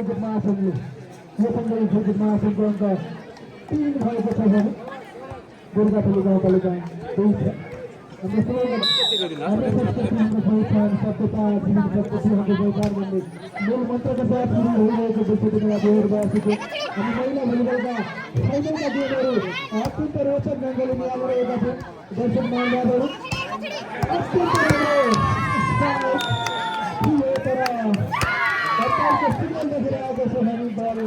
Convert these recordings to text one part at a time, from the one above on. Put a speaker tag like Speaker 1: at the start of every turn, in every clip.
Speaker 1: खेलकुद महासङ्घले यो सङ्घले खेलकुद महासङ्घको अङ्क 3 भएको छ भने दुर्गाथली गाउँपालिका 2 छ। मूल मन्त्रको साथ सुरु भइरहेको विश्वविद्यालय 2082 हामी महिला भलिबलका फाइनलका गेमहरू अत्यन्त रोचक ढङ्गले निहालिरहेका छौँ। दर्शक महानुभावहरू अत्यन्त सरकारको सिग्नल देखेर आएको छ। हामी बारे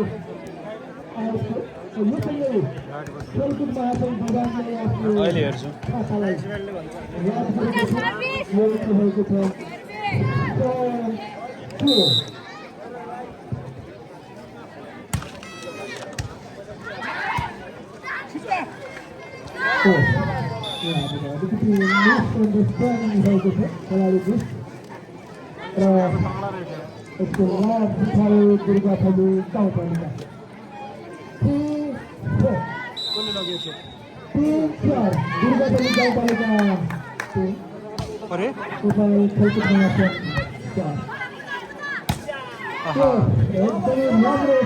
Speaker 1: यो सँगै खेलकुद महासङ्घ विभागले आफ्नो खातालाई याद गरेको भएको छ। अलिकति मिसअन्डरस्ट्यान्डिङ भएको छ खेलाडीको र यसको लाभ उठायो दुर्गाथली गाउँपालिका 3-4 दुर्गाथली गाउँपालिका उठायो खेलकुद महासङ्घ 4। एकदमै राम्रो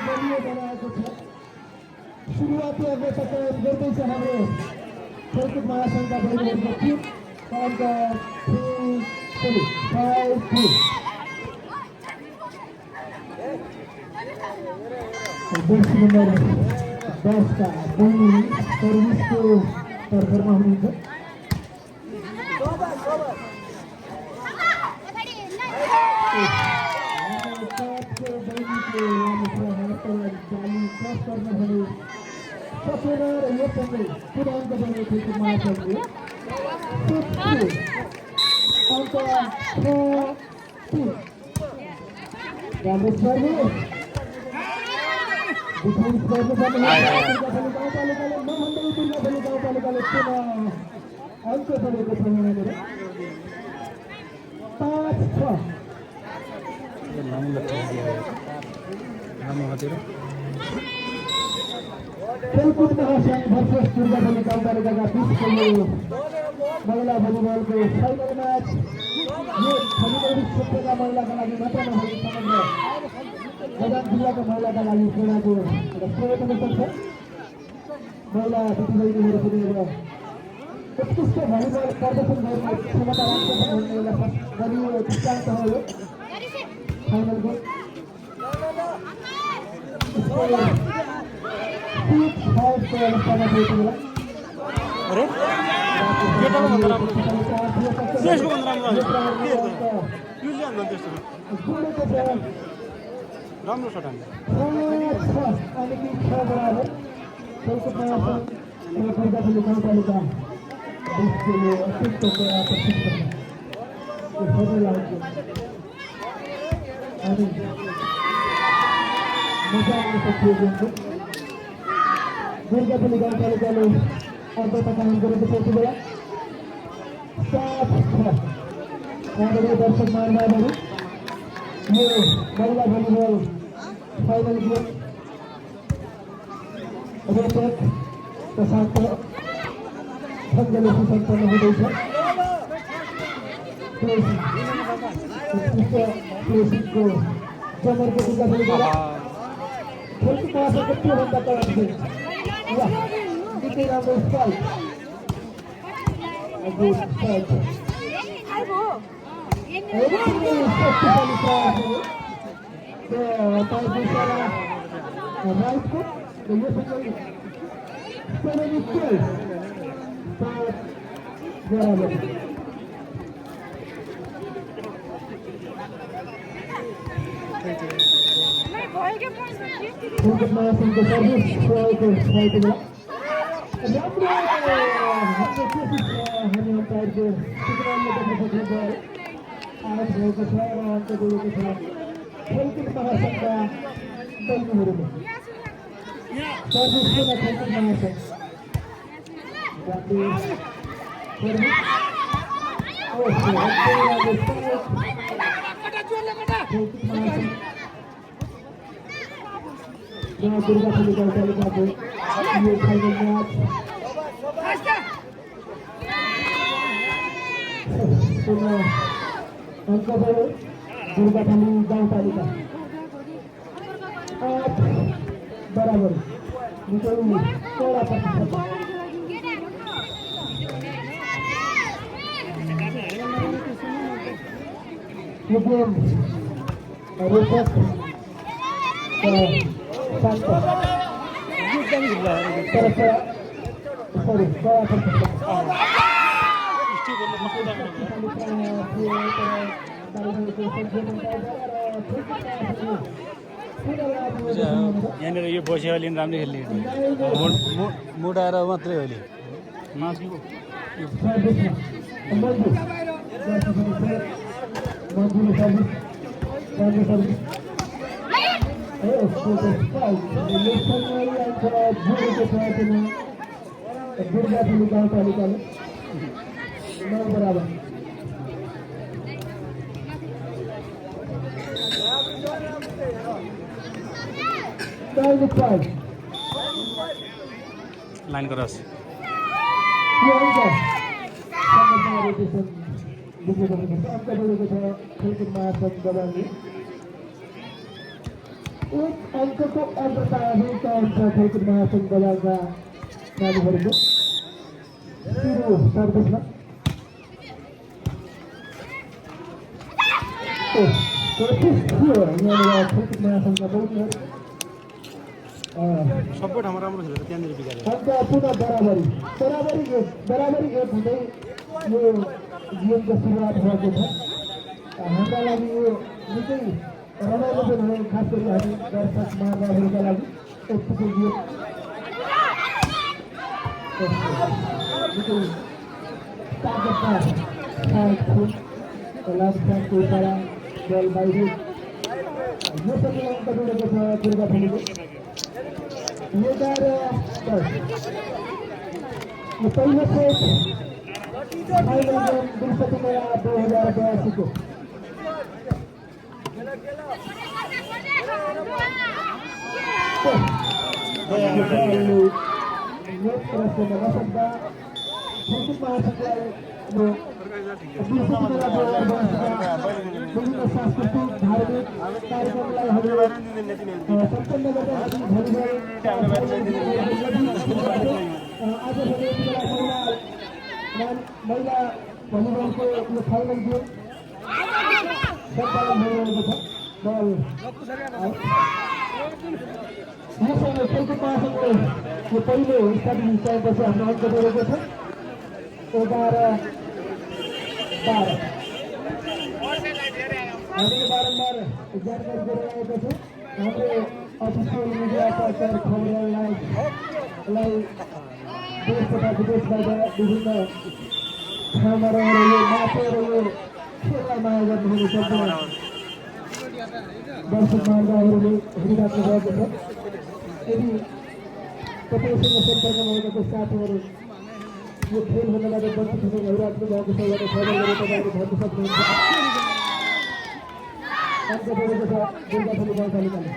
Speaker 1: बलियो बनाएको छ। सुरुवाती अवस्थाकायम गर्दैछ हाम्रो खेलकुद महासङ्घका बलियोहरूको टिम अङ्क 3-5-3। जर्सी नम्बर 10 का बहिनी सर्भिसको तर्फमा हुनुहुन्छ। सकेर र यो सँगै कुन अङ्क बनेको खेलकुद महासङ्घले अङ्क 4-3 राम्रो सर्भिस डिफेन्स गर्नुपर्ने दुर्गाथली गाउँपालिकाले नभन्दै दुर्गाथली गाउँपालिकाले पुनः अङ्क बनेको छ। यहाँनिर 5-6 खेलकुद महासङ्घ भर्सेस दुर्गाथली गाउँपालिकाका बिचको यो महिला भलिबलको फाइनल म्याच यो भलिबल क्षेत्रका महिलाका लागि मात्र नभई समग्र बजार जिल्लाको महिलाका लागि खेलाको एउटा प्रयत्न सक्छ। महिला दिदीबहिनीहरू पनि एउटा उत्कृष्ट भलिबल प्रदर्शन गर्ने क्षमता राख्दछन् भन्ने एउटा बलियो दृष्टान्त हो यो फाइनलको। अवस्थामा भएको बेला
Speaker 2: राम्रो छ
Speaker 1: अलिकति 6 बराबर खेलकुद महासङ्घ दुर्गाथली गाउँपालिका बिचको अत्यन्त प्रशिक्षण लाग्यो अनि मजा आउन सक्यो। दुर्गाथली गाउँपालिकाले अर्धता कायम गरेको छ। यति बेला 7-6 दर्शक महानुभावहरू यो महिला भलिबल फाइनल गेम रोचक र शान्त ढङ्गले सुसम्पन्न हुँदैछ। प्लेसिङको जमरको दुर्गाथलीबाट खेलकुद महासङ्घको त्योभन्दा तल निकै राम्रो स्ट्राइक राइटको यो सँगै 7-12 बराबर खेलकुद महासङ्घको सर्भिस भएको भएको बेला राम्रो हाम्रो कोसिस हामी अम्पायरको सूचनाले देख्न सक्नुभयो। आउट भएको छ र अङ्क जोडेको छ खेलकुद महासङ्घका दलहरूले। सर्भिस पुनः खेलकुद महासङ्घ दुर्गाथली गाउँपालिकाको यो फाइनल म्याच पुनः अङ्क भयो दुर्गाखाली गाउँपालिका 8 बराबर निकै कडा प्रतिस्पर्धा यो गेम रोचक शान्त तर सरी कडा प्रतिस्पर्धा
Speaker 2: यहाँनिर यो बस्यो अहिले पनि राम्रै खेल्ने मुड आएर मात्रै अहिले
Speaker 1: दुर्गाखाली गाउँपालिकाले 9 बराबर
Speaker 2: लाइन क्रस
Speaker 1: खेलकुद महासंघ दबालले 1 अङ्कको अन्तर्तालिका हुन्छ खेलकुद महासंघ दबालका नानीहरूको सुरु सर्भिसमा खेलकुद महासंघका बहुत
Speaker 2: सबै ठाउँमा राम्रो खेलेर त्यहाँनिर बिगारे
Speaker 1: अन्त पुनः बराबरी एक हुँदै यो गेमको सुरुवात भएको छ हाम्रा लागि यो निकै रमाइलो पनि हो खास गरी हामी दर्शक महानुभावहरूका लागि यतिको गेम निकै ताकतका लास्टको उपारा बल बाहिर यो पनि अङ्क जोडेको छ दुर्गाखालीको 11 10 यो पहिलो सेट फाइनल गेम बृहस्पति मेला 2082 को विभिन्न सांस्कृतिक धार्मिक कार्यक्रमलाई सम्पन्न गर्दै आज महिला भलिबलको यो फाइनल गेम सञ्चालन भइरहेको छ बल मसँग खेलकुद महासंघले यो पहिलो स्टार्टिङ टाइमपछि हाम्रो अङ्क जोडेको छ 11-12 हामीले बारम्बार जानकारी गराएको छ हाम्रो अफिसियल मिडिया पर्सल खबरलाई देश तथा विदेशबाट विभिन्न ठाउँमा रहेर यो नाचेर यो खेललाई माया गर्नुहुने सम्पूर्ण दर्शक महानुभावहरूले हेरिराख्नु भएको छ यदि तपाईँसँग सम्पर्क भएको साथीहरू यो खेल हुनबाट वञ्चित हुने भइराख्नु भएको छ भने खबर गरेर तपाईँहरू भन्न सक्नुहुन्छ अङ्क जोडेको छ दुर्गाखाली गाउँपालिकाले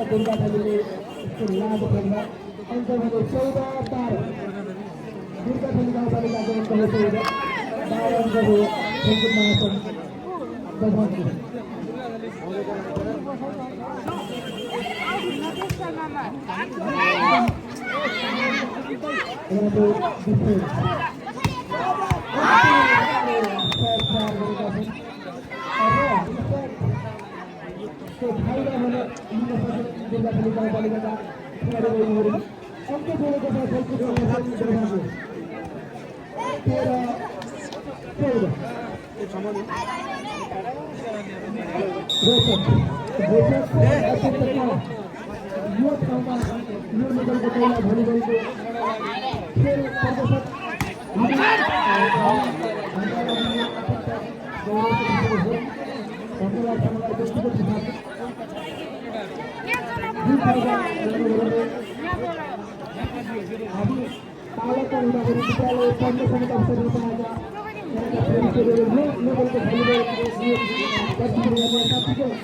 Speaker 1: दुर्गाखालीले लाभ खेल्दा अङ्क भने 14-12 दुर्गाखाली गाउँपालिकाको अङ्क हो 14 12 अङ्क हो खेलकुद महासंघ दर्शकको दुर्गाखाली गाउँपालिकाका खेलाडीहरू अङ्क जोडेको छ खेलकुद महासंघ 13-14 यो ठाउँमा यो मेडलको पहिला भलिबलको खेल प्रदर्शन हामी पालकका हुँदाखेरि विद्यालय पढ्ने समिति अवसरमा लेभलको भलिबल प्रस्तुत गर्ने साथीको यो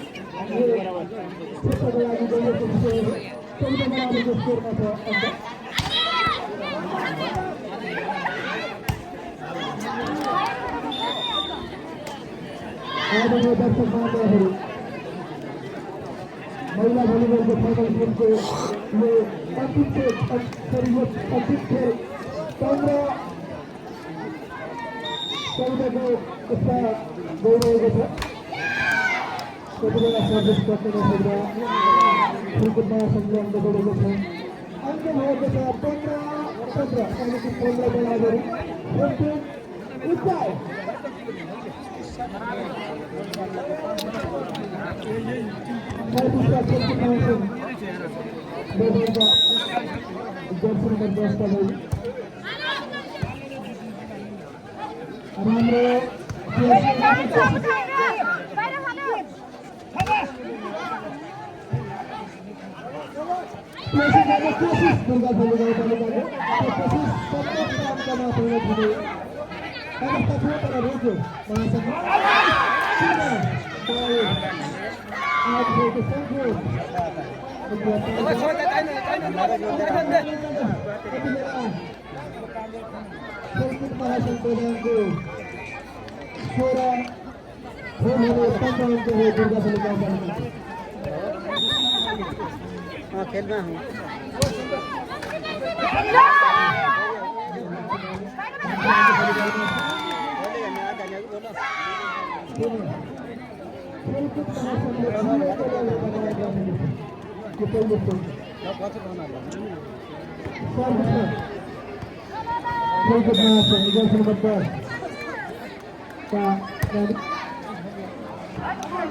Speaker 1: क्षेत्रको लागि गएको विषय 14 बराबरको स्कोरमा छ अन्त आदरणीय दर्शक महाशयहरू महिला भलिबलको फाइनल गेमको यो अन्तिम खेल 14 यस्ता गइरहेको छ कति बेला सर्भिस गर्ने नसक्दा क्रिकेट महासङ्घ जोडेको छ अङ्क भएको छ 15 अहिलेको 15 बराबरी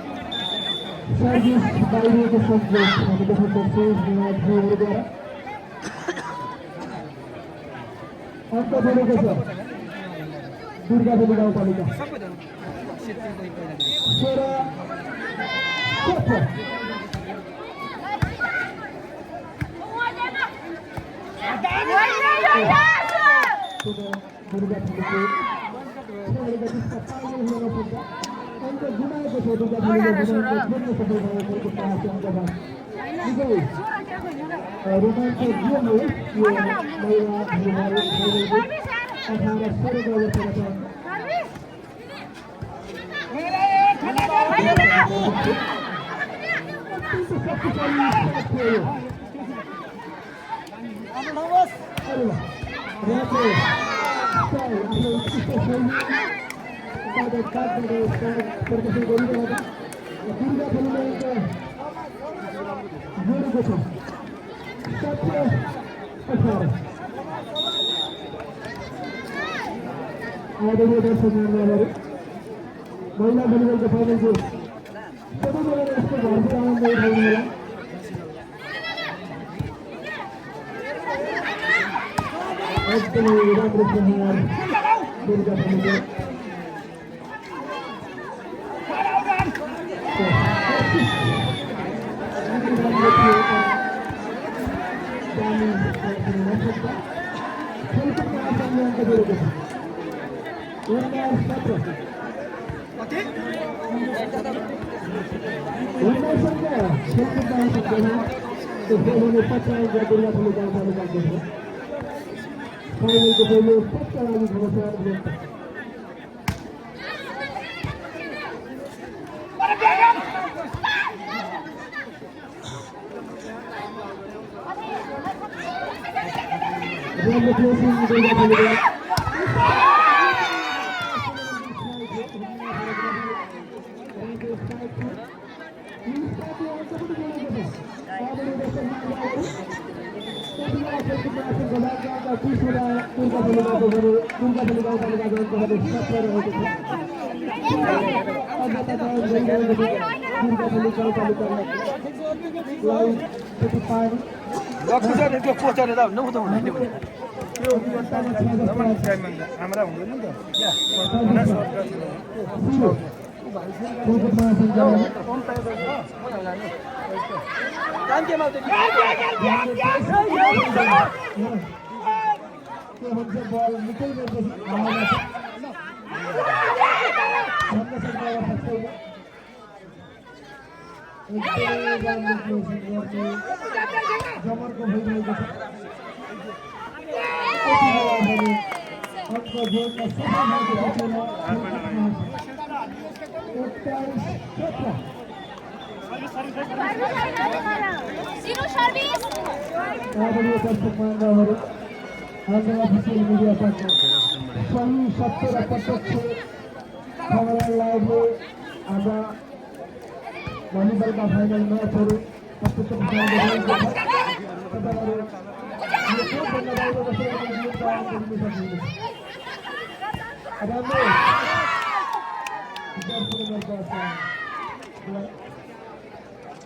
Speaker 1: उचाइ खेलमा सर्भिस बाहिरको सब्जेक्ट हामी देख्न सक्छौँ द्वारा अन्त जोडेको छ दुर्गादेवी गाउँपालिका महिला भलिबल को फाइनल को सबै मिलेर यसको घरको आनन्द उठाउनु होला एकदमै राम्रो खेल्ने दुर्गा भलिबल के हुन्छ बल निकै बेरपछि आउँछ भन्न सक्ने अवस्था छैन एकदमै राम्रो प्लेसिङ गर्ने जमर्को भइरहेको छ त्यति बेला भने अङ्क जोड्न सफल भएको छैन 27 आदरणीय दर्शक महानुभावहरू हाम्रो अफिसियल मिडिया पार्टनर सही सत्य र प्रत्यक्ष खबरलाई लाइभले आज भलिबलका फाइनल म्याचहरू प्रत्यक्ष प्रसारण गरिरहेको छ तपाईँहरू यो सबभन्दा राम्रो बसेर गीत गाउन सक्नुहुन्छ राम्रो दुर्गापुरी गाउँपालिकाले खेलकुद महासङ्घको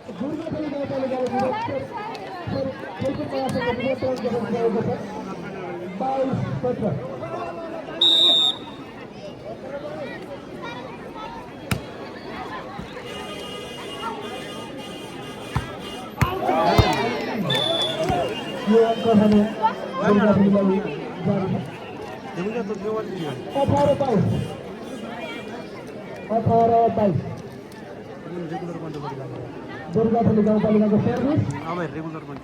Speaker 1: विरोध गर्न गएको छ 22-17 यो अङ्क भने दुर्गापुरीलाई जारी छ 18-22 दुर्गापुरी गाउँपालिकाको सर्भिस
Speaker 2: रेगुलर पनि त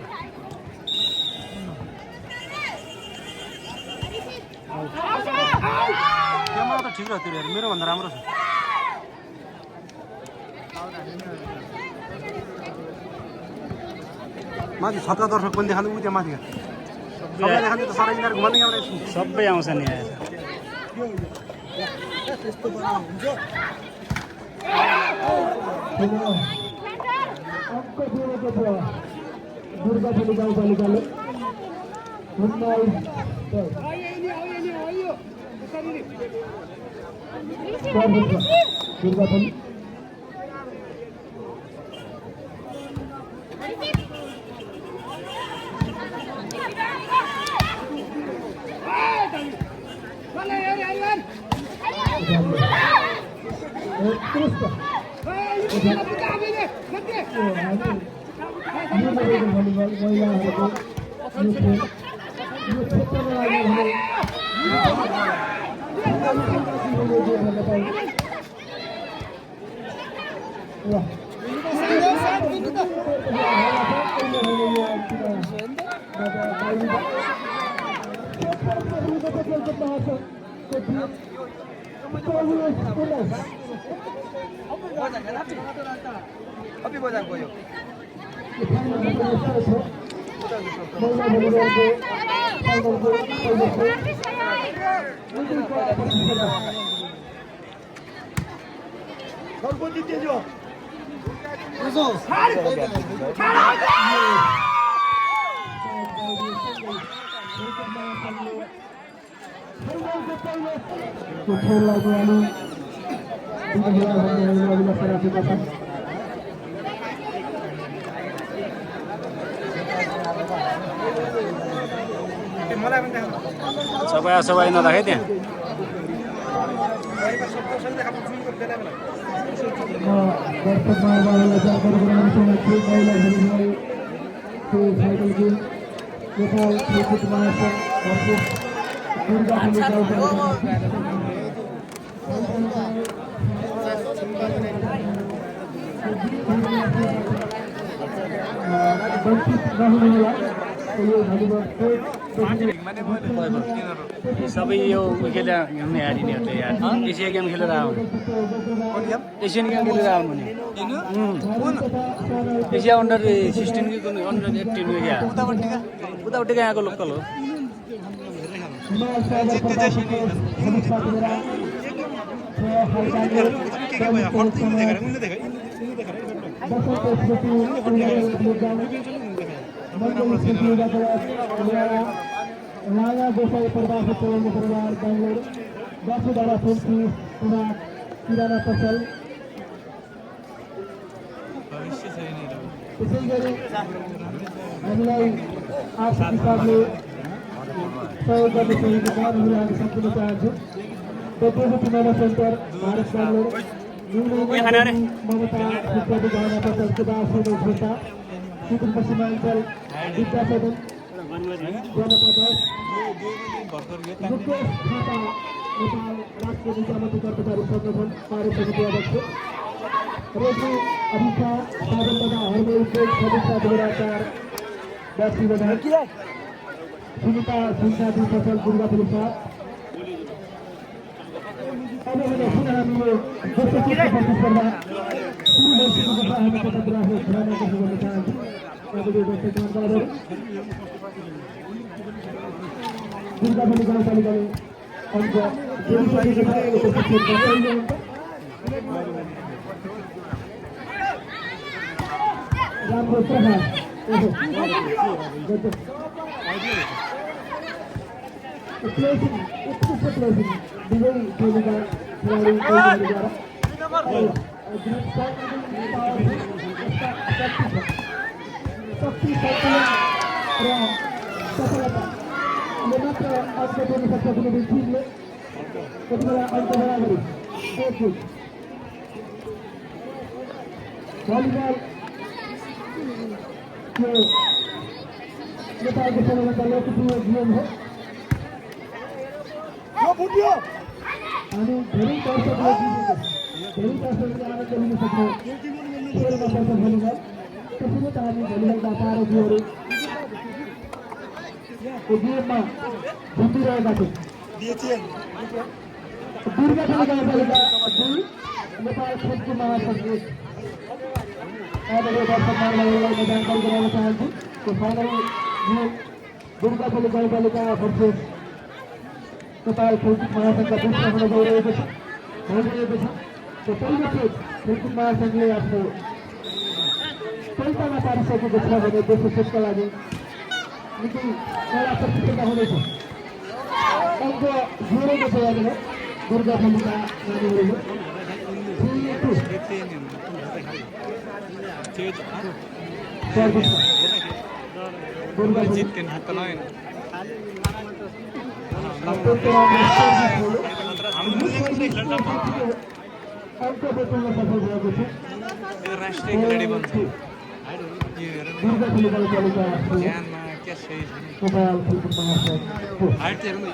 Speaker 2: ठिक छ त्यो मेरो भन्दा राम्रो छ माथि छक्का दर्शक पनि देखाल्नु उ त्यहाँ माथि सबै देखाल्नु त सारा यिनीहरू घुमाउनु आउने सबै आउँछ नि आएर
Speaker 1: अङ्क दिएको छ दुर्गापुरी गाउँपालिकाले 19 दुर्गापुरी महिलाहरूको यो क्षेत्रमा
Speaker 2: सबै नराखे त्यहाँ नेपाल खेलकुद महासङ्घ versus दुर्गापुरी सबै यो खेलेर हिँड्ने हारिनेहरूले यार एसिया गेम खेलेर आउनु एसियन गेम खेलेर आउनु नि एसिया अन्डर 16 कि अन्डर 18 क्या उतापट्टिको यहाँको लोकल हो
Speaker 1: राणा गोसाई प्रवासी चौधरी परिवार बेंगलोर वसुधारा फिल्म तथा किराना पसल त्यसै गरी हामीलाई आर्थिक हिसाबले सहयोग गर्ने सहयोगीहरू हामी सम्पूर्ण चाहन्छु डेपुटी मेडा सेन्टर भारत बेंगलोर ममता इत्यादि गहना पसल सुभाष घोषा सिक्किम पश्चिमाञ्चल विद्या सदन राष्ट्रिय निजामती कर्मचारी संगठन कार्य समिति अध्यक्ष रेखी अभिषा साधन तथा हर्म उद्योग सदस्य दुराचार व्यक्ति बधाई सुनीता सुनता फसल दुर्गा पुलिसा अब पुनः हामीले दोस्रो प्रतिस्पर्धा सुरु भइसकेको छ। हामी कतातिर आफ्नो ध्यान आकर्षण गर्न चाहन्छु। दुर्गा पुलिस गाउँपालिकाले अङ्क जोडिसकेको छ। राम्रो प्रहार उत्कृष्ट प्लेसिङ दुवै टोलीका खेलाडीद्वारा शक्ति सन्तुलन र सफलताले मात्र अङ्क जोड्न सक्छ कुनै पनि टिमले। त्यति बेला अङ्क बराबरी भलिबल यो नेपालको सबैभन्दा लोकप्रिय गेम हो। हामी धेरै दर्शकले आनन्द लिन सक्ने खेलमा पर्छ भलिबल। त्यसैले त हामी भलिबलका पारदीहरू यो गेममा झुन्डिरहेका छौँ। दुर्गा गाउँपालिका 2 नेपाल खेलकुद महासङ्घले आदरणीय दर्शकहरूलाई जानकारी गराउन चाहन्छु। त्यो फाइनल गेम दुर्गापुली गाउँपालिका भर्सेस नेपाल खेलकुद महासङ्घका बिचमा हुन गइरहेको छ। त्यो पहिलो खेल खेलकुद महासङ्घले आफ्नो पैसामा पारिसकेको छ भने दोस्रो खेलका लागि निकै कडा प्रतिस्पर्धा हुनेछ। अङ्क जोडेको छ यहाँनिर दुर्गापुलीका नानीहरूले। अङ्क बेच्न सफल भएको छ।
Speaker 3: राष्ट्रिय खेलाडी बन्छ
Speaker 1: दुर्गापुली गाउँपालिका नेपाल खेलकुद महासङ्घ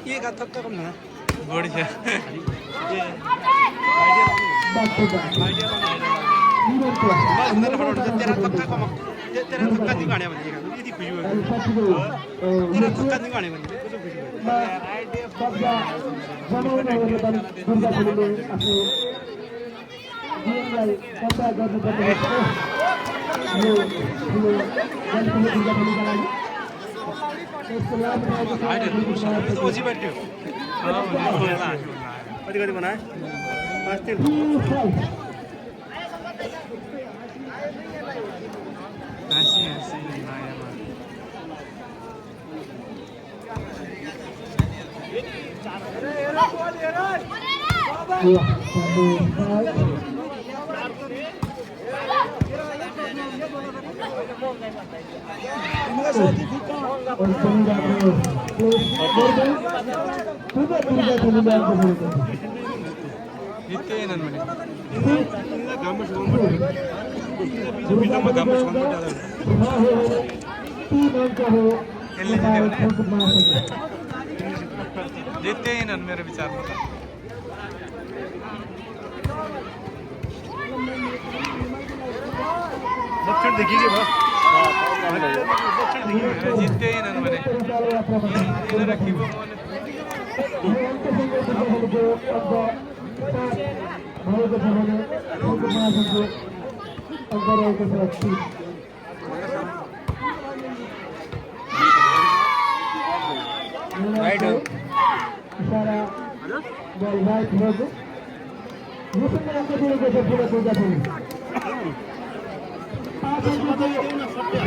Speaker 3: एक हात थक्क कम ना बढी छ तेरा थक्का कम तेरा थक्का नहीं गाने बन जाएगा यदि खुशी हो तेरा थक्का नहीं गाने बन ओजी बैठ्यो कति कति बनाए 5-3 जीतते ही ना मेरे विचार में दक्षिण देखिए बस जीतते ही ना मेरे ये रखी वो राइट
Speaker 1: इशारा बॉल राइट हो गयो यो पनि अंक दिएको छ पुरा दुर्गापुली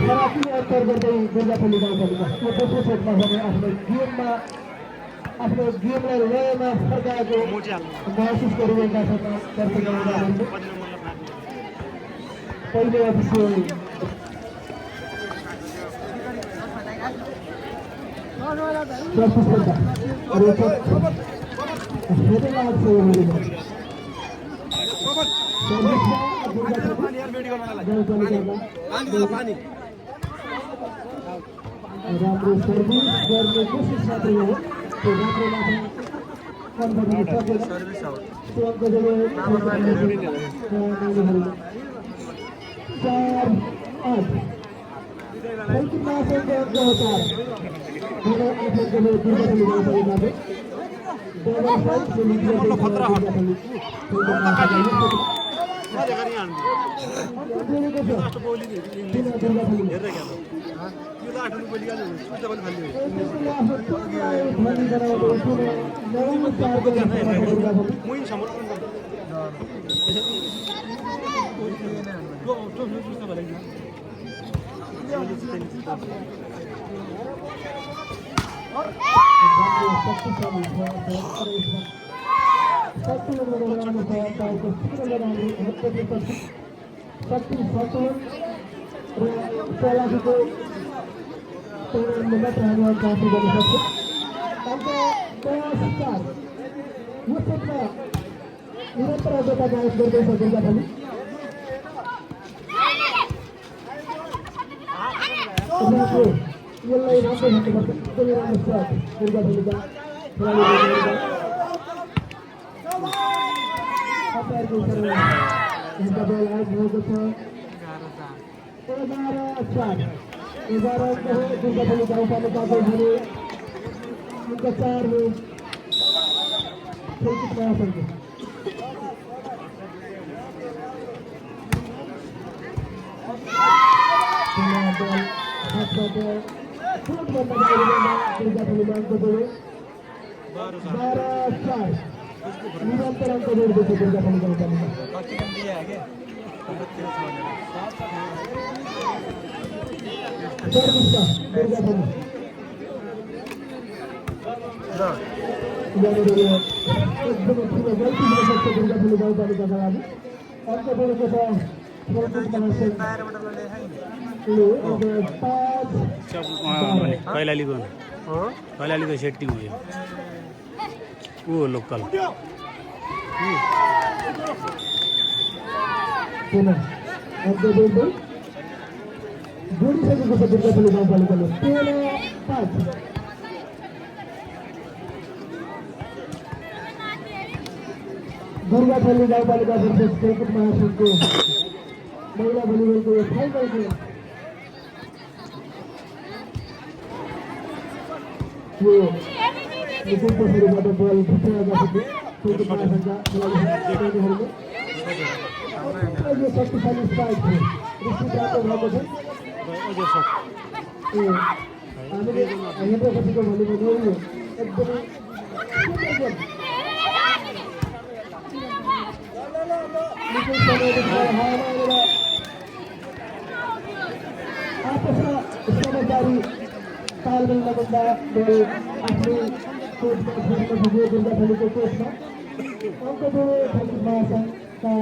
Speaker 1: खराबी अन्तर गर्दै दुर्गापुली गाउँपालिका यो दोस्रो सेटमा भने आफ्नो गेमलाई लयमा फर्काएको महसुस गरिरहेका छन् दर्शकहरूले। पहिले अभिषेक प्रतिस्पर्धा धेरै लाग्छ यो मेरोमा। राम्रो सर्भिस गर्ने कोसिस मात्रै हो त्यो राम्रो मात्र कन्फर्म हुन सकेन त्यो अङ्क जब 4-8 खेलकुदमा आफैको अङ्क हो 4 मेरो आफैको दुर्गाथली गाउँपालिकाको निरन्तर अग्रता गायब गर्दैछ दुर्गाथली यसलाई राम्रो भन्नुपर्छ एकदमै राम्रो शट दुर्गाथलीका खेलाडीहरू अपारको उनका बल आउट भएको छ 11-4 11 हो दुर्गाथली गाउँपालिकाको भने उनका 4 हो खेलकुदमा आफैको निरन्तर अङ्क जोड्दैछ दुर्गाथली गाउँपालिका दुर्गाथली एकदमै ठुलो गल्ती हुन सक्छ दुर्गाथली गाउँपालिकाका लागि अङ्क जोडेको छ
Speaker 2: कैलालीको सेटिङ हो ऊ लोकल
Speaker 1: जोडिसकेको छ दुर्गाथली गाउँपालिकाले 13-5 दुर्गाथली गाउँपालिका वर्सेस खेलकुद महासङ्घको महिला भलिबलको फाइनल गेम यो निकुञ्ज पोखरीबाट बल भित्र खेलकुद महासङ्घका खेलाडीहरूले यो शक्तिशाली स्ट्राइक थियो रिसिभ राम्रो भएको छ हामीले हेर्दापछिको भलिबल यो एकदमै आपसमा समझदारी तालमेल नबन्दा आफ्नो कोचमा खेल्न पुग्यो दुर्गाथलीको कोचमा अङ्क जोडे खेलकुद महासङ्घका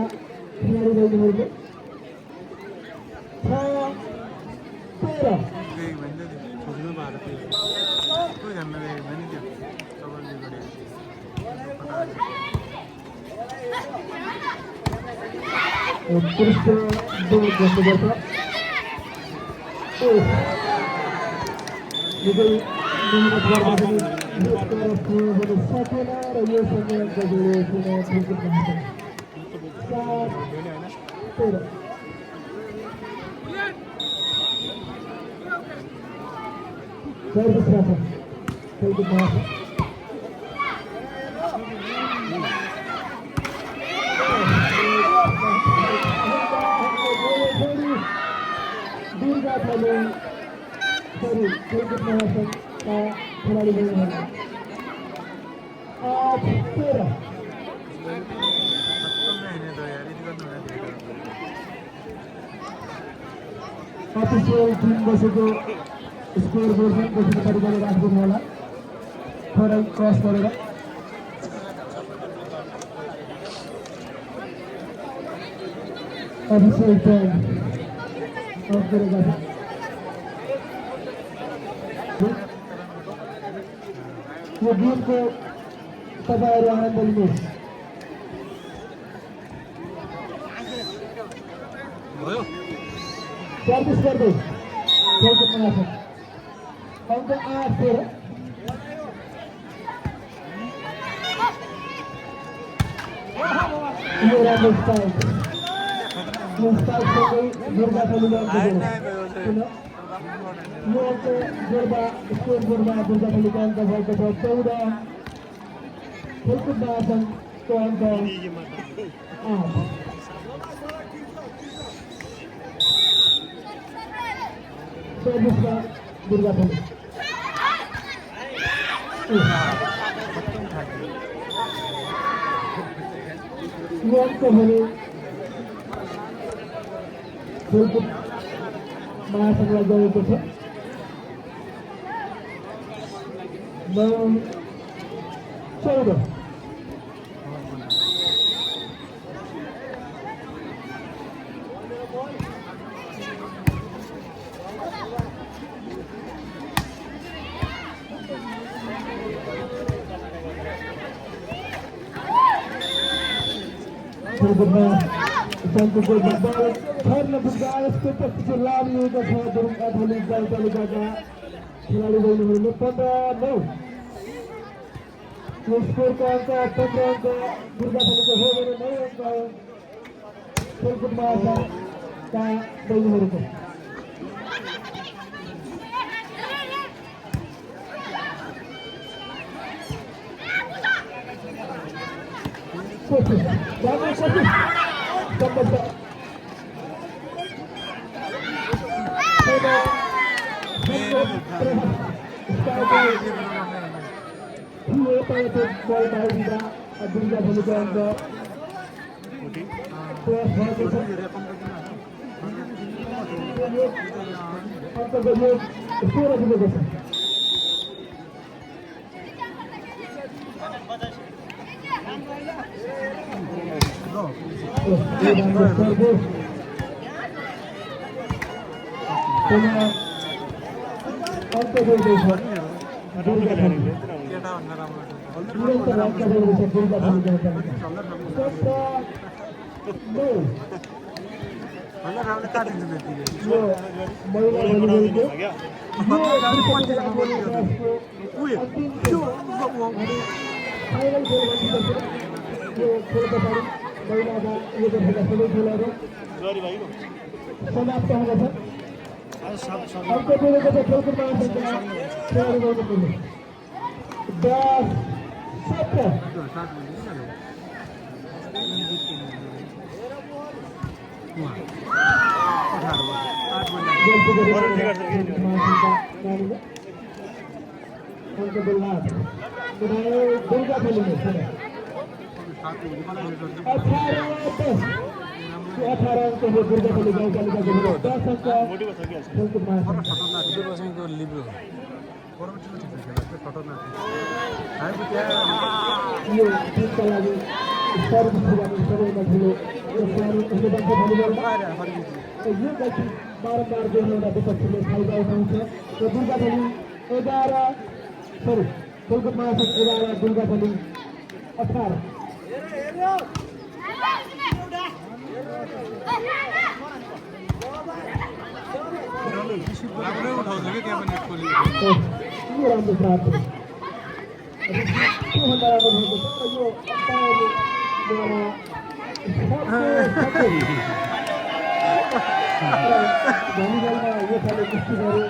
Speaker 1: खेलाडी बहिनीहरूले 6-13 उत्कृष्ट गोल गर्नुपर्छ निकै मेहनत गर्दा पनि यो स्कोर हुन सकेन र यो समय अङ्क जोडेको खेलकुद महासङ्घ 7-13 सर्भिस राख खेलकुद महासङ्घ दुर्गाथली खेलकुद महासङ्घका खेलाडी बहिनीहरू 8-13 अफिसियल टिम बसेको स्कोर बोर्डमा बसेको तरिकाले राखिदिनु होला थोरै क्रस गरेर अफिसियल टाइम अफ गरेका छन् यो गेमको तपाईँहरू आनन्द लिनुहोस् प्रयाक्टिस गर्दै खेलकुद महासङ्घ अङ्क 8-13 यो राम्रो स्टाइल यो स्टाइलसँगै दुर्गा फलिका यो अङ्क जोडमा स्कोर बोर्डमा दुर्गा फलिका अङ्क भएको छ 14 खेलकुद महासङ्घको अङ्क 8 सर्भिसमा दुर्गा फलिका यो अङ्क भने खेलकुद महासङ्घलाई गएको छ 9-14 खेलकुदमा सङ्घको बल छर्न पुग्दा यसको पछि लाभ लिएको छ दुर्गा फलिका तालुकाका खेलाडी बहिनीहरूले 15-9 यो स्कोरको अङ्क 15 अङ्क दुर्गा फलिका हो भने 9 अङ्क खेलकुद महासङ्घका बहिनीहरूको कोसिस राम्रो कोसिस सम्बन्ध बल बाहिर दुर्गा फलिका अङ्क प्रयास भएको छ अङ्कको योग 16 पुगेको छ अङ्क जोड्दैछ दुर्गा फलिका निरन्तर अङ्क जोड्दैछ दुर्गा फलिका 17-9 यो महिला भलिबलको फाइनल खेल भनिन्छ यो खेल पछाडि महिलाका यो खेलका सबै खेलहरू समाप्त हुनेछ अङ्क जोडेको छ खेलकुद महासङ्घका खेलाडीहरूको टिमले 10-17 दुर्गा फलिका 18 अङ्क हो दुर्गा फलिका गाउँपालिकाको 10 अङ्क खेलकुद महासङ्घको यो टिमका लागि सर्भिस पुगाउने सबैभन्दा ठुलो भलिबलमा यो गल्ती बारम्बार दोहोऱ्याउँदा विपक्षीले फाइदा उठाउँछ र दुर्गा फलिका 11 खेलकुद महासङ्घ 11 दुर्गा फलिका 18 राम्रो साथ त्योभन्दा राम्रो भएको छ यो भलिबलमा यो खाले कुस्तीहरू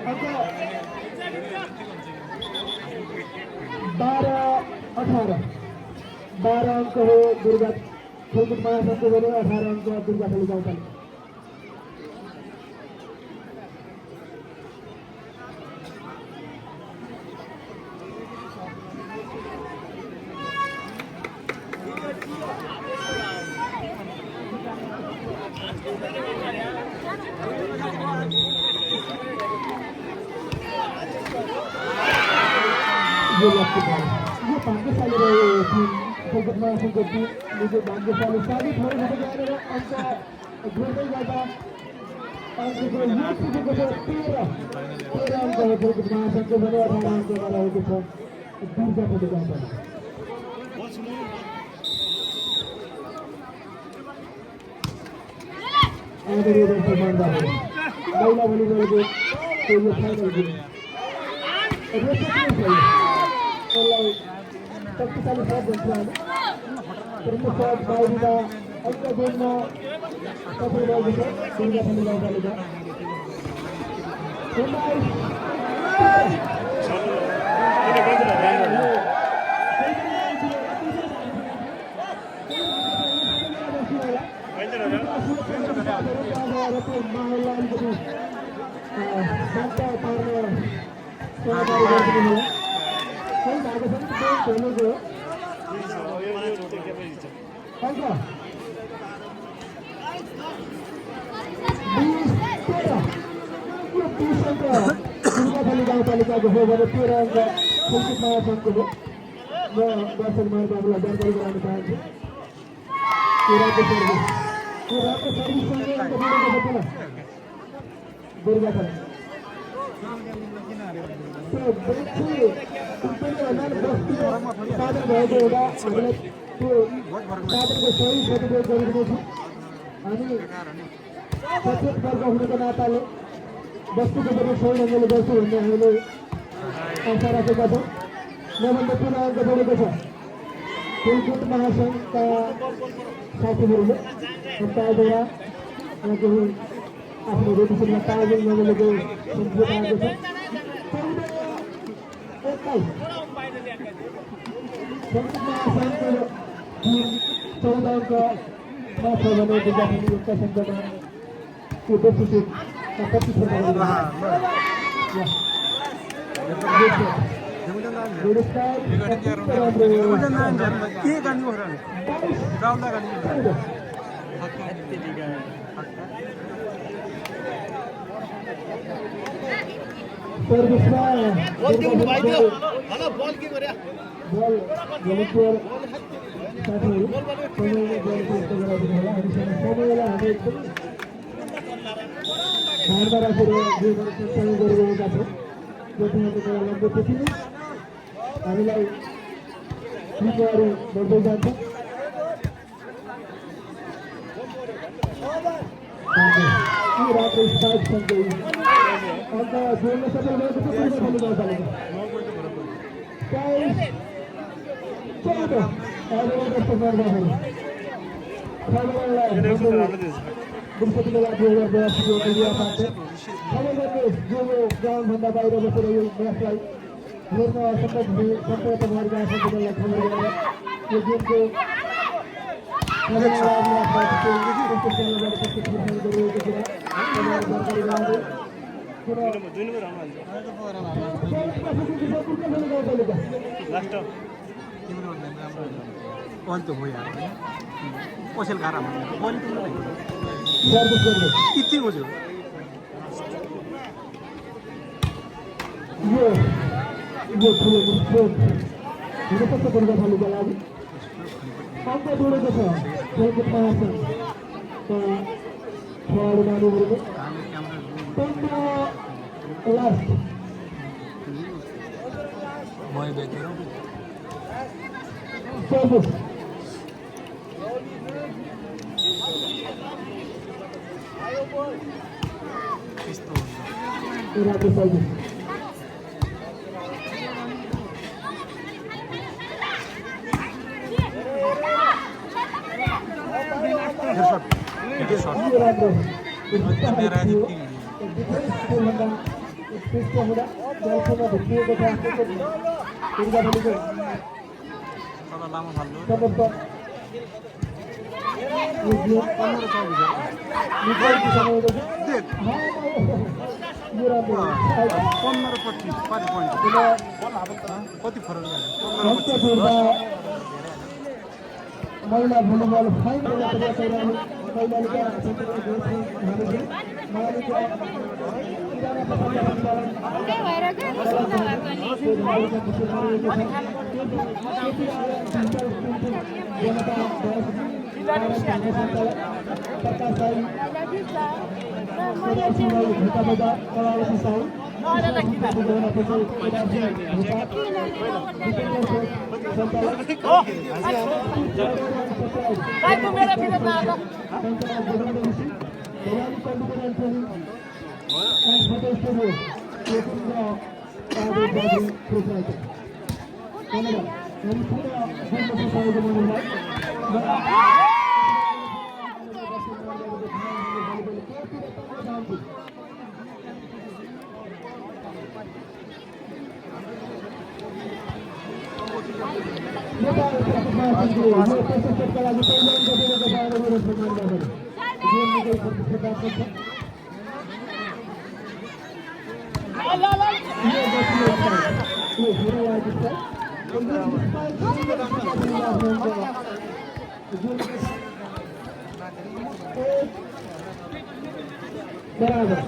Speaker 1: अङ्क 12-18 अङ्क हो दुर्गा खेलकुद महासङ्घको भने 18 अङ्क दुर्गा फलिका गाउँपालिका यो भाग्यशाली रह्यो टिम खेलकुद महासङ्घको टिम निकै भाग्यशाली साबित भएर गएर अङ्क जोड्दै गर्दा अङ्कको यो पुगेको छ 13 अङ्क हो खेलकुद महासङ्घको भने 18 अङ्कमा रहेको छ दुर्गा फलिका गाउँपालिका आदरणीय दर्शक महानुभावहरू महिला भलिबलको त्यो यो फाइनल गेम यसलाई शक्तिशाली साथ दिन्छ हामी प्रमुख साथ बाहिरका अन्य गेममा सफल भएको छ दुर्गा खण्ड गाउँपालिका दुर्गाखाली गाउँपालिकाको हो भने 13 अङ्क खेलकुद महासङ्घको हो म दर्शन मार बाबुलाई जानकारी गराउन चाहन्छु यो राम्रो सर्भिससँगै अङ्क बढेको छ दुर्गाखाली त्यो साधन भएको हुँदा हामीलाई त्यो साधनको सही सदुपयोग गरिदिनेछ हामी सचेत वर्ग हुनुको नाताले वस्तुको पनि सही ढङ्गले गर्छु भन्ने हामीले आशा राखेका छौँ नभन्दा 13 अङ्क बढेको छ खेलकुद महासङ्घका साथीहरूले ताजमा केही आफ्नो रोटेसनमा ताजिङ नगरेको सम्झित आएको छ 21 खेलकुद महासङ्घको टिम 14 अङ्कमा छ भने दुर्गाखाली एउटा सङ्घमा त्यो डेफिसिट 25 हामीलाई जिम्मेवारी बढ्दै जान्छ रातो स्पाइक सँगै अन्त जोड्न सफल भएको छ दुर्गाखाली गाउँपालिका 22 गाउँभन्दा बाहिर बसेर यो म्याचलाई हेर्न असम्भव सम्पर्क भएका आफूलाई खबर गरेर यो गेमको
Speaker 3: पसेल खारा
Speaker 1: किति
Speaker 3: बुझ्यो
Speaker 1: यो ठुलो स्ट्रोक हुनसक्छ दुर्गाखालीका लागि अङ्क जोडेको छ खेलकुद महासङ्घका खेलाडी नानीहरूले 15 लास्ट सर्भिस राम्रो सर्भिस महिला volleyball final and photo studio, taking the gathering proprietor. Canada, and for the बराबर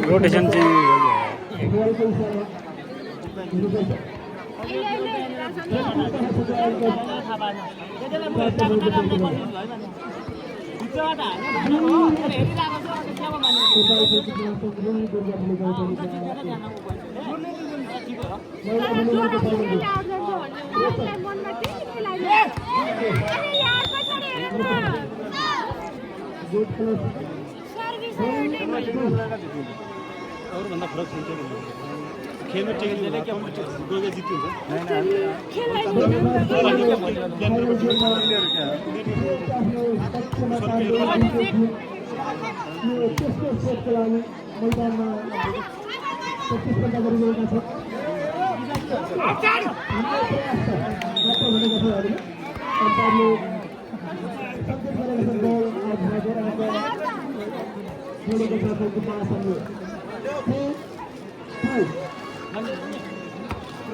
Speaker 2: रोटेशन चाहिँ
Speaker 3: अरूभन्दा फरक हुन्छ खेलमा टेक्निक गएको जित्यो
Speaker 1: मैदानमा प्रतिस्पर्धा गरिरहेका छन्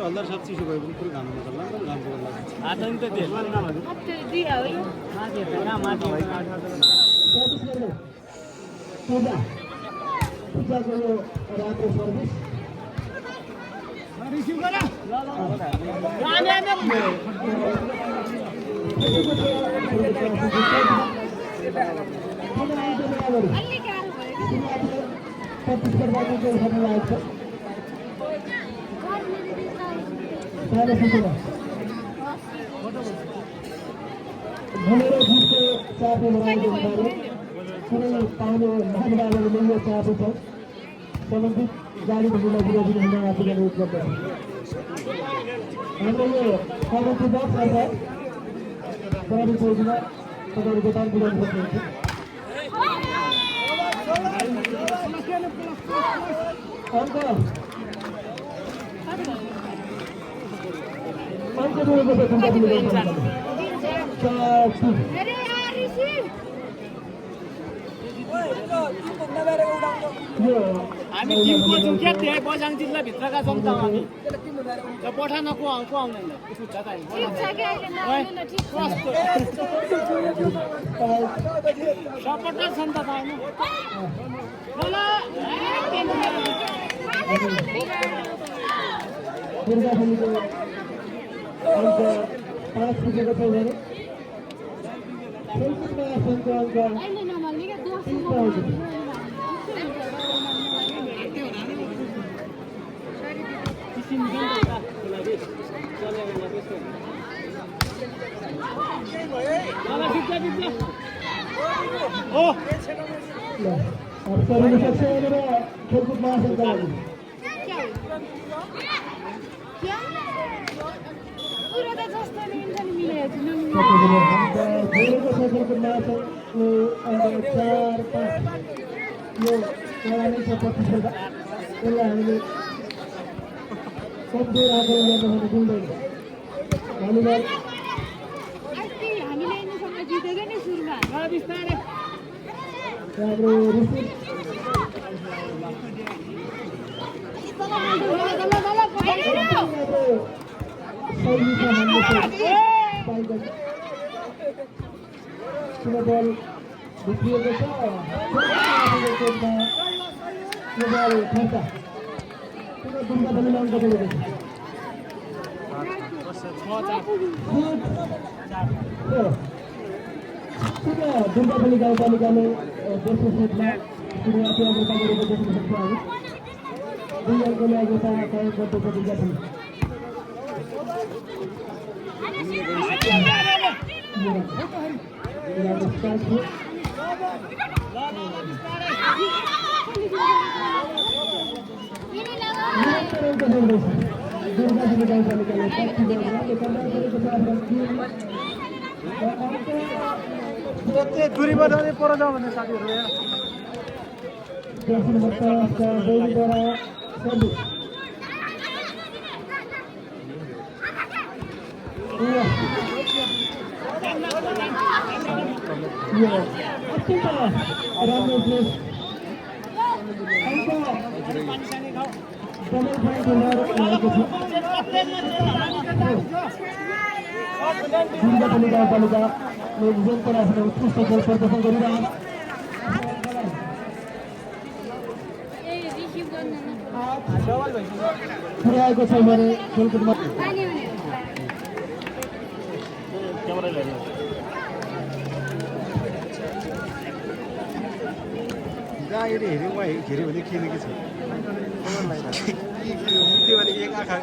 Speaker 3: हल्दार साथ चिसो भयो भने पुरो घाम नचल्ला घाम
Speaker 1: पूजाको यो रातो सर्भिस प्रतिस्पर्धाको खेल्न लागेको छ भनेर जितको चापो बनाएको हुनाले कुनै पाउने महानुभावहरूले यो चापो छ सम्बन्धित गाडीको विरोधी हुन आफूलाई उपलब्ध छ हाम्रो यो कमिटी बक्स अर्थात् गाडी चौकीमा तपाईँहरूको दान बुझाउनु सक्नुहुन्छ अंक दिएको छ कम्पनीले
Speaker 2: हामी टिमको छौँ क्या त्यहाँ बझाङ जिल्लाभित्रका छौँ त हामी पठान को आउँदैन सपोर्टर छन् त
Speaker 1: अंक 5 पुगेको छ भने खेलकुदमा आसनको अंक 3 पाउँछ खेलकुद महासंघका लागि खेलकुद महासंघको अंक 4, 5 यो नै छ प्रतिस्पर्धा यसलाई हामीले कमजोर आकलन गर्न भने मिल्दैन भलिबल हाम्रो ऋषि बल भित्रिएको छ यो बल खर्चा दुर्गा बलिले अङ्क दिएको छ दुर्गा बलि गाउँपालिकाले दोस्रो सेटमा सुरुवाती अवस्था गरेको देख्न सक्छौँ हामी दुई अङ्कले अघि कायम गर्दै दुर्गा पनि दुर्गाजी गाउँपालिकाले 25
Speaker 2: दूरीबाट पर जाउँ भने साथीहरू
Speaker 1: राम्रो प्लेस दुर्गापल्ली गाउँपालिकाले जोनको राखेर उत्कृष्ट खेल प्रदर्शन गरिरहन्छ पुर्याएको छ भने खेलकुदमा
Speaker 3: हेऱ्यो म हेऱ्यो भने किन के छ त्यो भने एक आँखा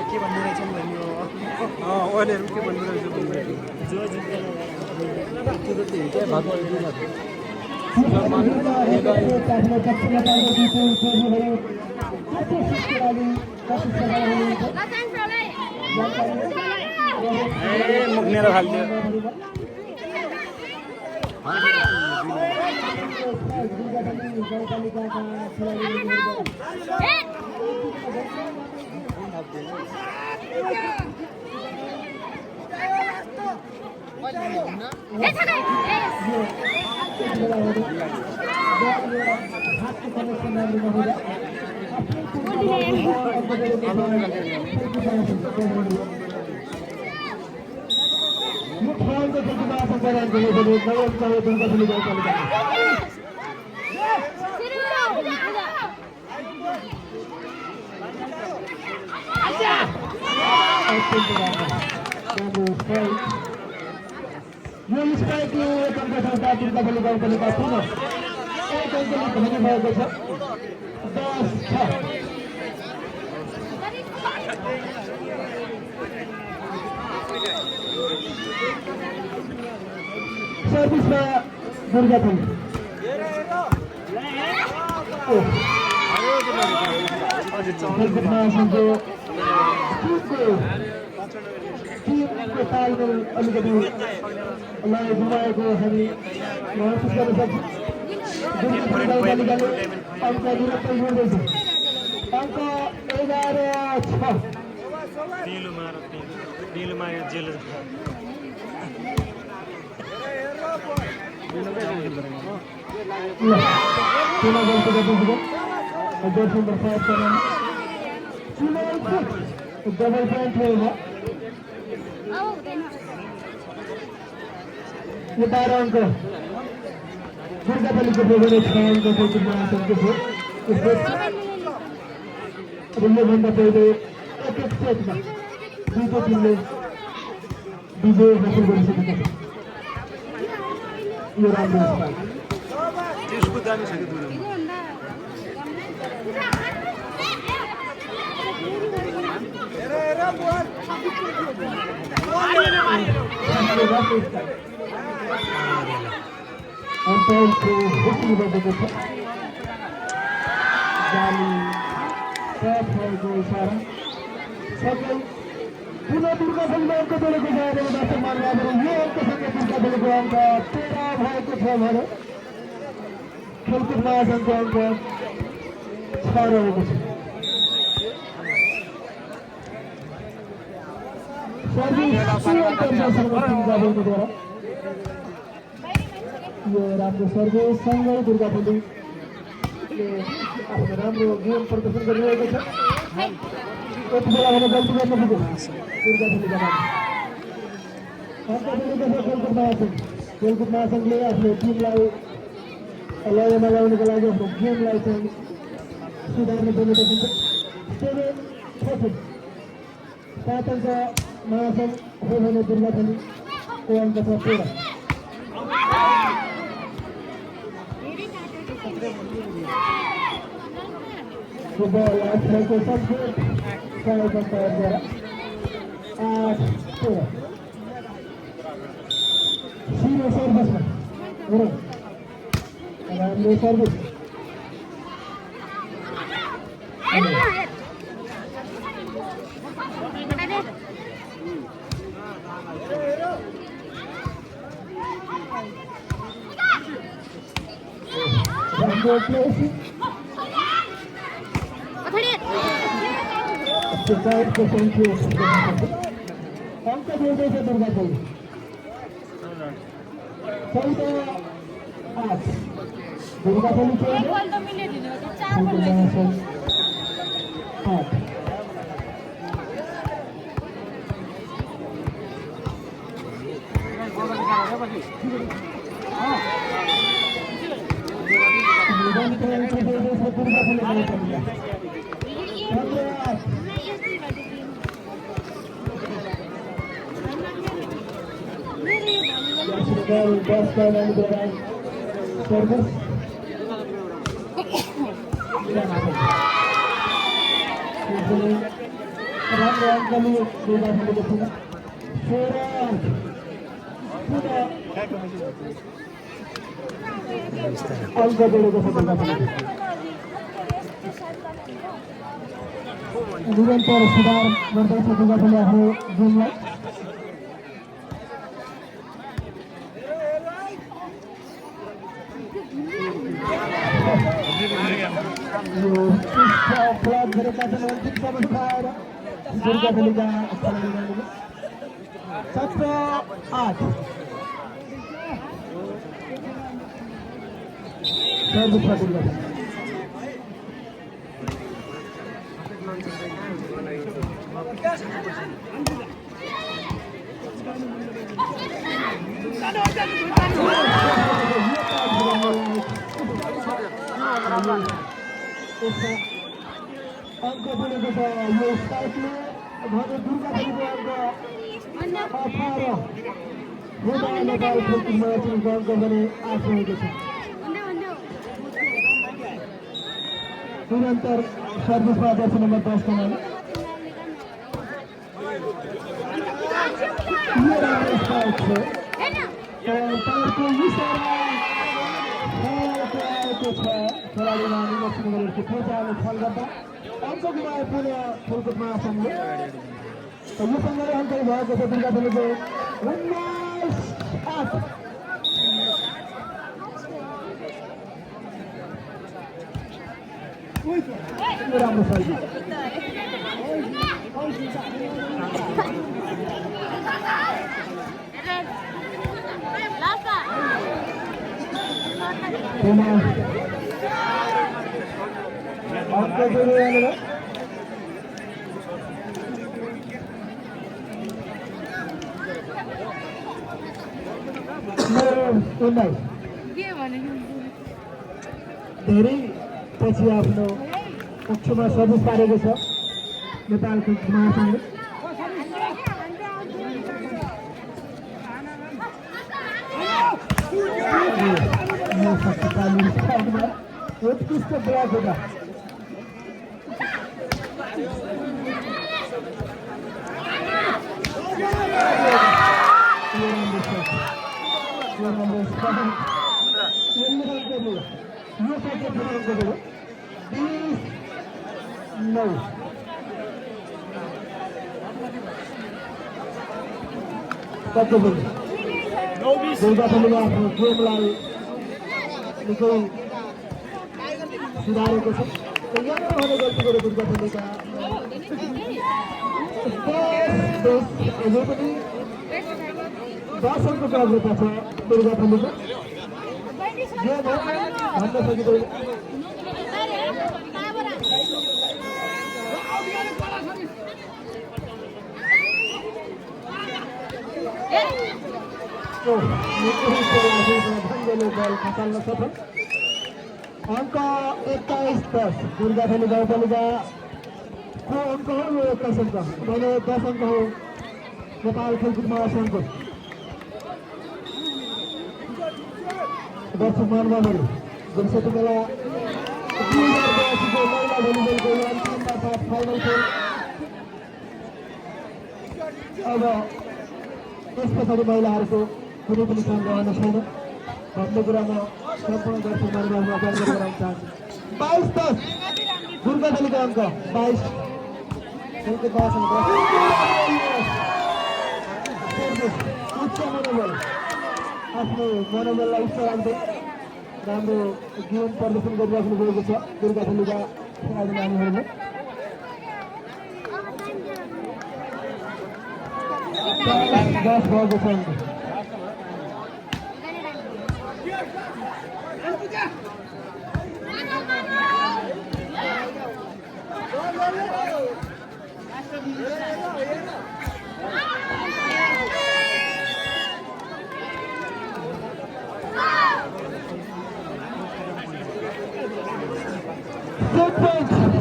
Speaker 3: के भनिरहेछ नि ओनेहरू के भनिरहेछ जो
Speaker 2: मुक्नेर खाल्थ्यो
Speaker 1: यो स्ट्राइकले दुर्गापल्ली गाउँपालिका पुनः एक अङ्कले भने भएको छ 10-6 सर्भिसमा दुर्गापल्ली टिमको तालमेल अलिकति गुमाएको हामी महसुस गर्न सक्छौँ गाउँपालिकाले अङ्क निरन्तर जोड्दैछ अङ्क 12 अङ्क दुर्गापल्लीको फेभरेट 6 अङ्कको महासङ्घको थियो योभन्दा पहिले एक सेटमा दुईटै टिमले विजय हासिल गरिसकेका छन् यो राम्रो
Speaker 3: त्यसको दामी छ कि
Speaker 1: अम्पायरको घोषणा गरेको छ जाली टप भएको इसारा सबै पुनः दुर्गापल्लीमा अङ्क जोडेको छ दर्शक मान्यहरू यो अङ्कसँगै दुर्गापल्लीको अङ्क 13 भएको छ भने खेलकुद महासङ्घको अङ्क 6 रहेको छ सर्भिस दुर्गापल्लीको द्वारा यो राम्रो सर्भिस सँगै दुर्गापल्लीले आफ्नो राम्रो गेम प्रदर्शन गरिरहेको छ। यति बेला भने गल्ती गर्न पुग्यो दुर्गापल्लीका लागि। खेलकुद महासङ्घले आफ्नो टिमलाई लयमा ल्याउनुको लागि आफ्नो गेमलाई चाहिँ सुधार्नु पर्ने देखिन्छ। 7-14 7 अङ्क महासङ्घ हो भने दुर्गापल्लीको अङ्क छ 13। फुटबल आजकलको सबसे सहयोग द्वारा 8-13 सिरो सर्भिसमा राम्रो सर्भिस अंक जोड़े से दुर्गापल्ली 14-8 दुर्गापल्ली 8 निरन्तर सुधार गर्दैछ दुर्गापल्ली आफ्नो गेमलाई। दुर्गापल्लीका 17-8 अंक बढेको छ यो स्टार्टले भने दुर्गापल्लीको अंक 18 हुँदा नेपाल खेलकुद महासङ्घको अंक भने 8 रहेको छ। निरन्तर सर्भिसमा जर्सी नम्बर 10 का नाम ये राम्रो स्टार्ट छ। तपाईँको इसारा आएको छ खेलाडीमा निरीक्षण गरेको खोजाले छल गर्दा अंक गुमाए पुनः खेलकुद महासङ्घले। यो सँगै अंक भएको छ दुर्गापल्लीको 19-8 राम्रो सर्भिस अंक जोड़े धेरै पछि आफ्नो पक्षमा सर्भिस पारेको छ नेपाल खेलकुद महासङ्घले। उत्कृष्ट प्रयास होता दुर्गापल्लीले आफ्नो गेमलाई निकै सुधारेको छ। यहाँ भने गल्ती गरे दुर्गापल्लीका अझै पनि 10 अङ्कको अग्रता छ दुर्गापल्लीको। गेम हो भन्न सकिँदैन बल खसाल्न सफल अङ्क 21-10 दुर्गाथली गाउँपालिकाको अङ्क हो यो 21 अङ्क मैले 10 अङ्क हो नेपाल खेलकुद महासङ्घको दर्शक महानुभावहरू जसरी बेला 2082को महिला भलिबलको अन्तिमका साथ फाइनल खेल अब त्यस पछाडि महिलाहरूको कुनै पनि काम रहन छैन भन्ने कुरा म सम्पूर्ण दर्शक महानुभावमा जानकारी गराउन चाहन्छु 22-10 दुर्गाथलीको अङ्क 22 खेलको 10 अङ्क उच्च मनोबल आफ्नो मनोबललाई उच्च राख्दै राम्रो जीवन प्रदर्शन गरिराख्नु भएको छ दुर्गाथलीका खेलाडी नानीहरूले 10 भएको छ अङ्क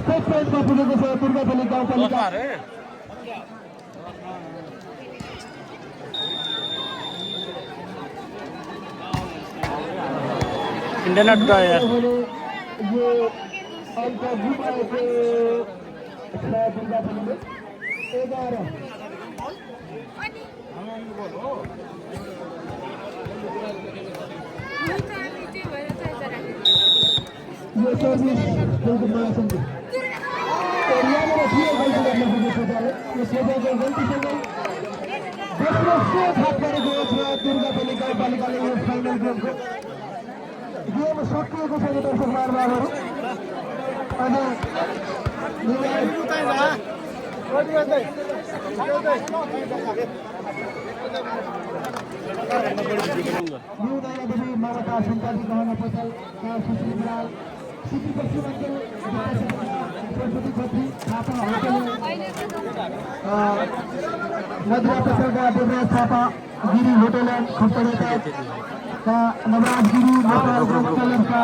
Speaker 1: स्टेटमेन्टमा पुगेको छ दुर्गाथली गाउँपालिका
Speaker 2: इंटरनेट का यार
Speaker 1: यो अङ्क गुमाएको छ दुर्गाथलीले 11 यो सर्भिस खेलकुद महासङ्घ यहाँनिर ठुलो गल्ती गर्न पुगेको छ यो सेवाको गल्तीसँगै दोस्रो सो थाप गरेको छ दुर्गाथली गाउँपालिकाले यो फाइनल गेमको गेम सकिएको छैन दर्शक महानुभावहरू अनि न्यू नयाँदेवी मानवता सन्तानी गहना पसल सुश्री बराल सिटी पश्चिमाञ्चल सरस्वती छेत्री थापा होटल मधुरा पसलका देवराज थापा गिरी होटल एन्ड खप्तरेका नवराज गिरी नेपाल चलनका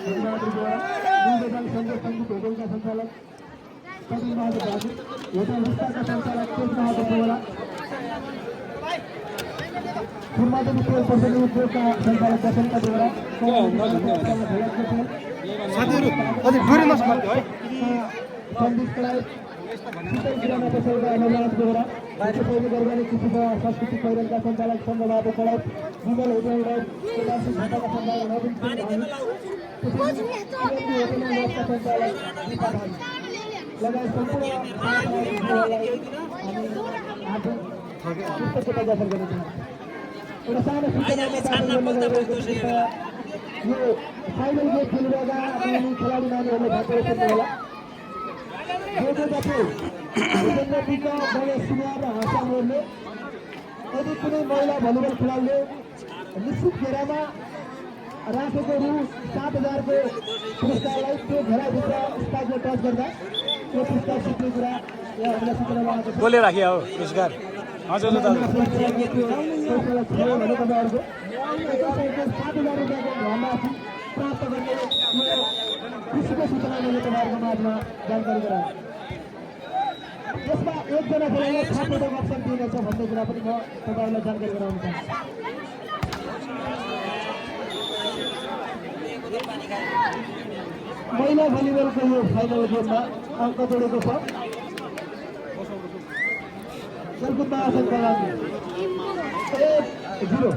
Speaker 1: दुईजना सञ्जय सङ्गीत होटलका सञ्चालक सबिन बहादुर दाजु होटल विस्तारका सञ्चालक तेज बहादुर देवला फुलमादेवी तेल पर्सली उद्योगका सञ्चालक दशनका देवला सन्दीप कलाई शीतल किराना पसलका नवराज देवरा सैनिक अर्ग्यानिक कृषिका संस्कृति पहिरनका सञ्चालक सङ्घबहादुर कलाई विमल होटल केदारसिंह घाटाका सञ्चालक नवीन सिंह भाइ होटलका सञ्चालक दीपा भाइ लगायत सम्पूर्ण कृतज्ञता ज्ञापन गर्न चाहन्छु एउटा सानो सूचनामा यो फाइनल गेम खेलिरहेका खेलाडी नानीहरूले भाग गर्नु होला गणेश कुमार र हसामहरूले यदि कुनै महिला भलिबल खेलाडीले निश्चित घेरामा राखेको रु 7,000 को पुरस्कारलाई त्यो घेराभित्र स्पाइकले टच गर्दा त्यो पुरस्कार सिक्ने कुरा यहाँ हामीलाई सूचना लगाएको छ
Speaker 2: बोले राखिया हो पुरस्कार हजुर
Speaker 1: भने तपाईँहरूको 7,000 रुपियाँको धनराशि प्राप्त गर्ने खुसीको सूचना मैले तपाईँहरूको माझमा जानकारी गराएँ यसमा एकजना खेलाडीले 6 पटक अप्सन दिनेछ भन्ने कुरा पनि म तपाईँहरूलाई जानकारी गराउन चाहन्छु महिला भलिबलको यो फाइनल गेममा अङ्क जोडेको छ खेलकुद महासङ्घका लागि 1-0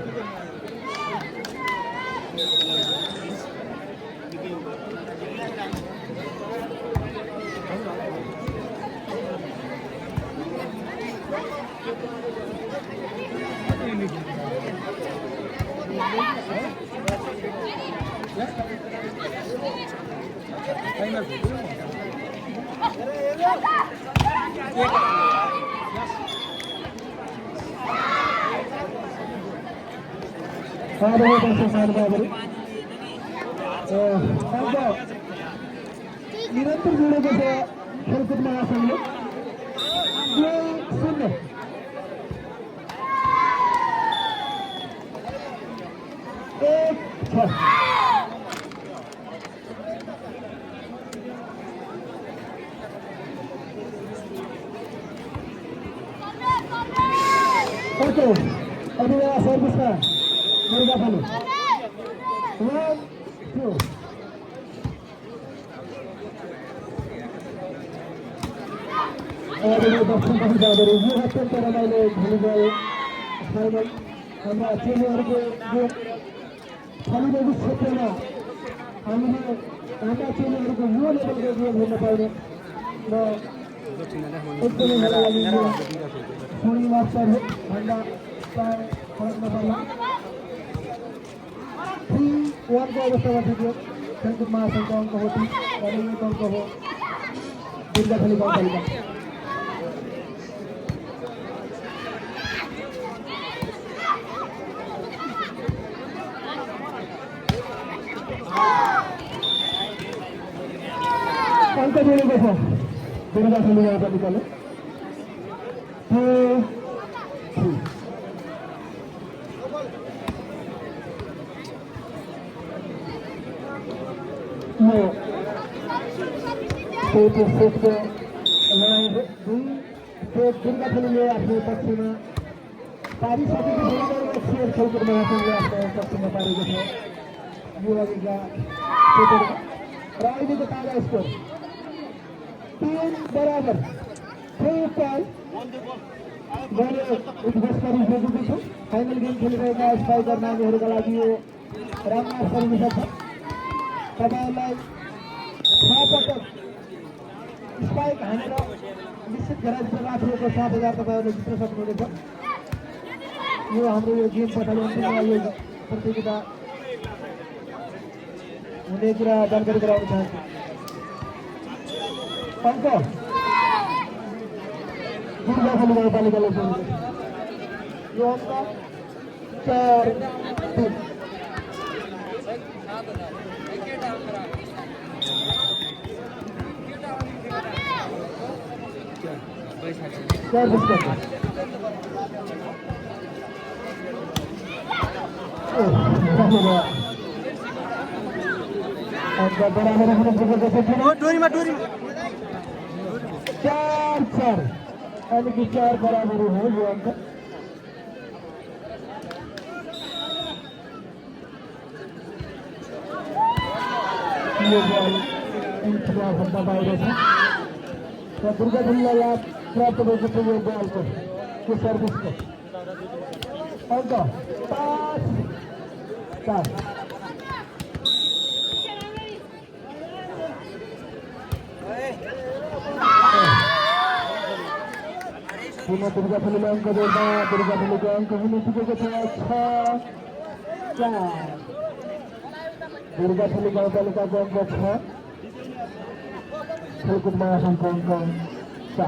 Speaker 1: सानो अङ्क निरन्तर जोडेको छ खेलकुद महासङ्घले 2-0 1-6 ओके अभी मेरा सर्विस का मुर्गा खाने 1-2 और ये दक्षिण पहुंच जा रही है अत्यंत रमाइलो भलिबल फाइनल हाम्रा टिमहरूको जो खेलिरहेको क्षेत्रमा हामीले हाम्रा टिमहरूको यो लेभलको गेम हेर्न पाउने र एकदमै मलाई लाग्यो सोनी मास्टर भन्दा प्राय फरक नपर्ला 3-1 को अवस्थामा थियो खेलकुद महासङ्घको अङ्क हो 3 र यो अङ्क हो दुर्गाखाली गाउँपालिका अङ्क जोडेको छ दुर्गाखाली गाउँपालिकाले 2-3 यो सेटको लडाइँ दुर्गाखालीले आफ्नो पक्षमा पारिसकेको खेल खेलकुद महासङ्घले आफ्नो पक्षमा पारेको छ यो अघिका सेटहरूमा र अहिलेको ताजा स्कोर 3-3 मैले उद्घोष गरिसकेको छु फाइनल गेम खेलिरहेका स्ट्राइकर नानीहरूका लागि यो राम्रो अवसर हुन सक्छ तपाईँहरूलाई 6 पटक स्पाइक हानेर निश्चित गराजमा राखिएको 7,000 तपाईँहरूले जित्न सक्नुहुनेछ यो हाम्रो यो गेम पछाडि अन्तिममा यो प्रतियोगिता हुने कुरा जानकारी गराउन चाहन्छु अङ्क दुर्गाखाली गाउँपालिकाले जोडेको छ यो अङ्क 4-3 क्या बुझते हैं बराबर
Speaker 3: डोरीमा
Speaker 1: 4-4 यानी कि 4 बराबर हो यो अंक यो बल इंतजार भन्दा बाहिर छ र दुर्गाखालीलाई लाभ प्राप्त भएको छ यो बलको यो सर्भिसको अङ्क 5-4 पुनः दुर्गाखालीले अङ्क जोड्दा दुर्गाखालीको अङ्क हुन पुगेको छ 6-4 दुर्गाखाली गाउँपालिकाको अङ्क 6 खेलकुद महासङ्घको अङ्क 4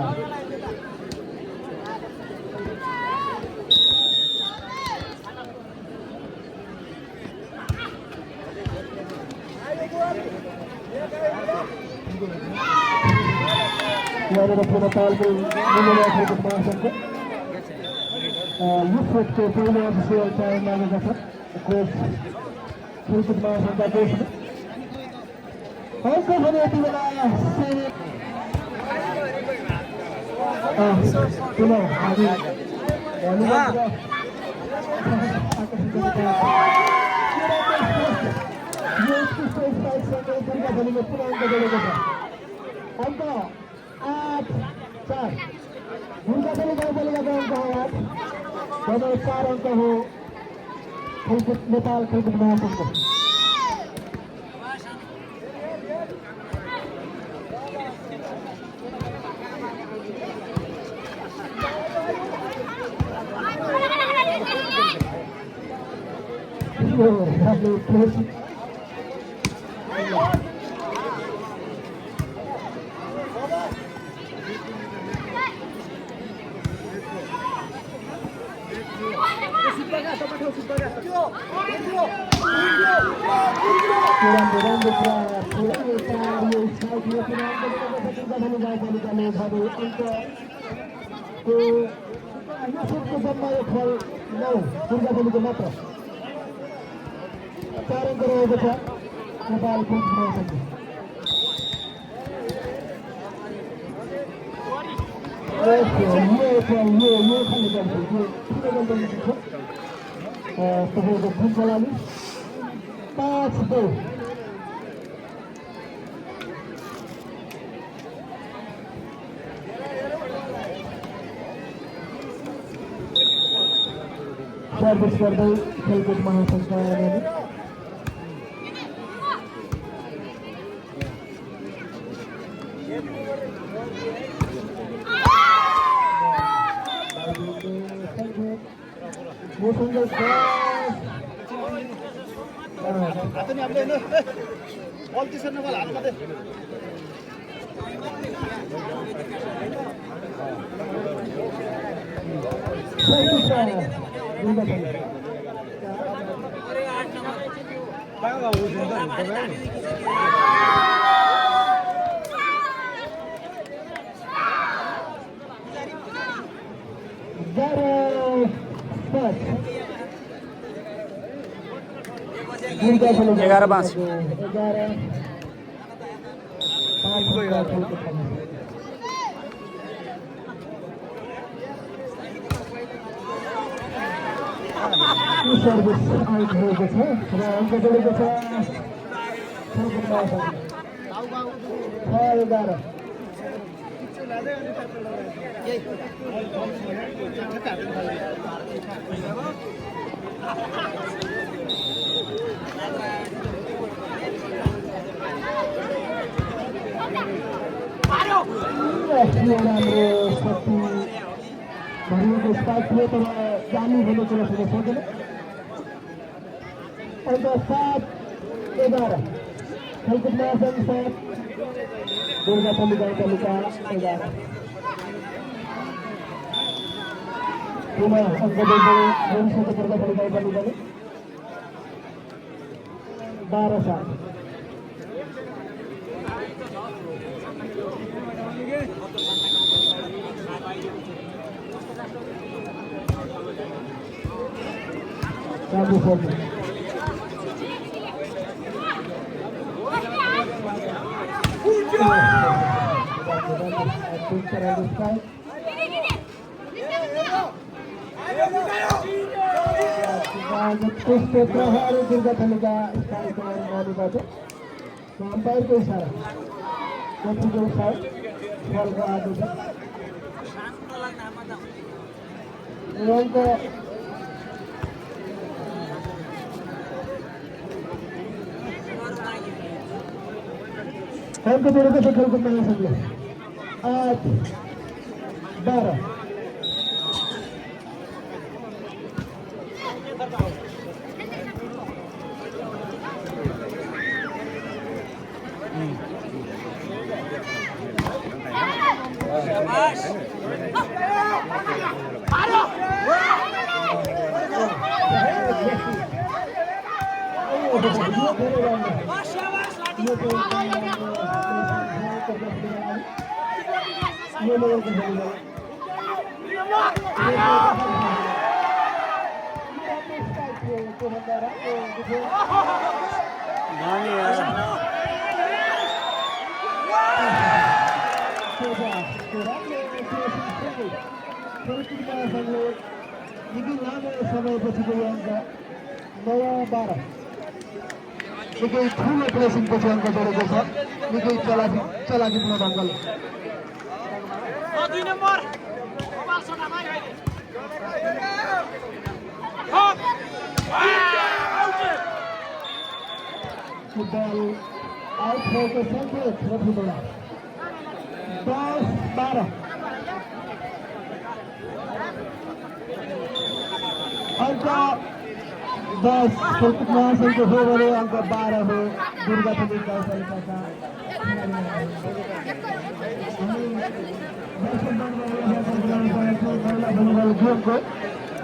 Speaker 1: यहाँनिर पुनः तालको मूल्य खेलकुद महासङ्घको यो सेटको पहिलो अफिसियल टाइम लागेका छ कोच खेलकुद महासङ्घका कोचले अङ्क भने यति बेला पुनः हामी दुर्गाखालीले पुनः अङ्क जोडेको छ अङ्क 8-4 दुर्गाखाली गाउँपालिकाको अङ्क हो 8 भने 4 अङ्क हो खेलकुद नेपाल खेलकुद महासङ्घको राम्रो खेल kurang berangkat kurang itu saya kira kita boleh gagal baru untuk Yusuf Kuzamaya Khol no Durga Bali ke mata sekarang karo baca Nepal pun masuk ये खाली कर दो तो वो खूब चला ली 5-2 सर्विस गर्दै खेलकुद महासंघले
Speaker 3: आता नि आपले बॉल तिसरनं बॉल हातमध्ये
Speaker 2: एघार पाँच
Speaker 1: सर्भिस आउट भएको छ र अङ्क बढेको छ 6-11 भरिएको स्टार्ट थियो तर जानु हुने कुरा सुन्न सक्दैन अन्त 7-11 खेलकुद महासंघ 7 दुर्गापल्ली गाउँपालिका 11 पुनः अङ्क बढ्दै दुर्गापल्ली गाउँपालिकाले 12-7 Rabu Fogo. Kuste Prahari Durga Thalika sekali kemarin mau dibaca sampai ke sana nanti ke sana warga ada yang ke हम तो मेरे को खेल को नहीं समझे 8-12 निकै ठुलो प्लेसिङपछि अङ्क जोडेको छ निकै चलाकीपूर्ण ढङ्गले फुटबल आउट भएको सङ्केत र फुटबल 10-12 अङ्क 10 खेलकुद महासंघको हो भने अङ्क 12 हो दुर्गापल्ली गाउँपालिकाका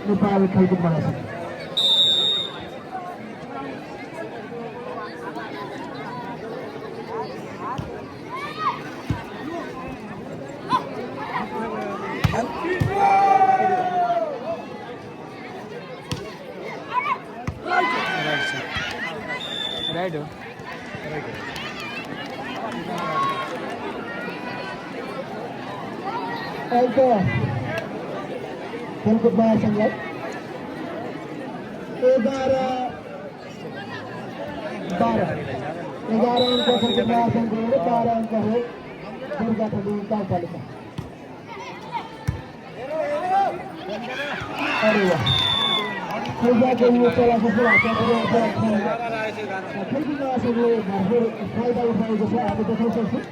Speaker 1: नेपाल खेलकुद महासंघ
Speaker 2: राइट हो
Speaker 1: अंक खेलकुद महासंघलाई 11-12 अंक खेलकुद महासंघ 12 अंक हो दुर्गाथली गाउँपालिका। अरे वाह खेलको यो चलाएको छ खेलकुद महासंघले भरपूर फाइदा उठाएको छ हामी देख्न सक्छौँ।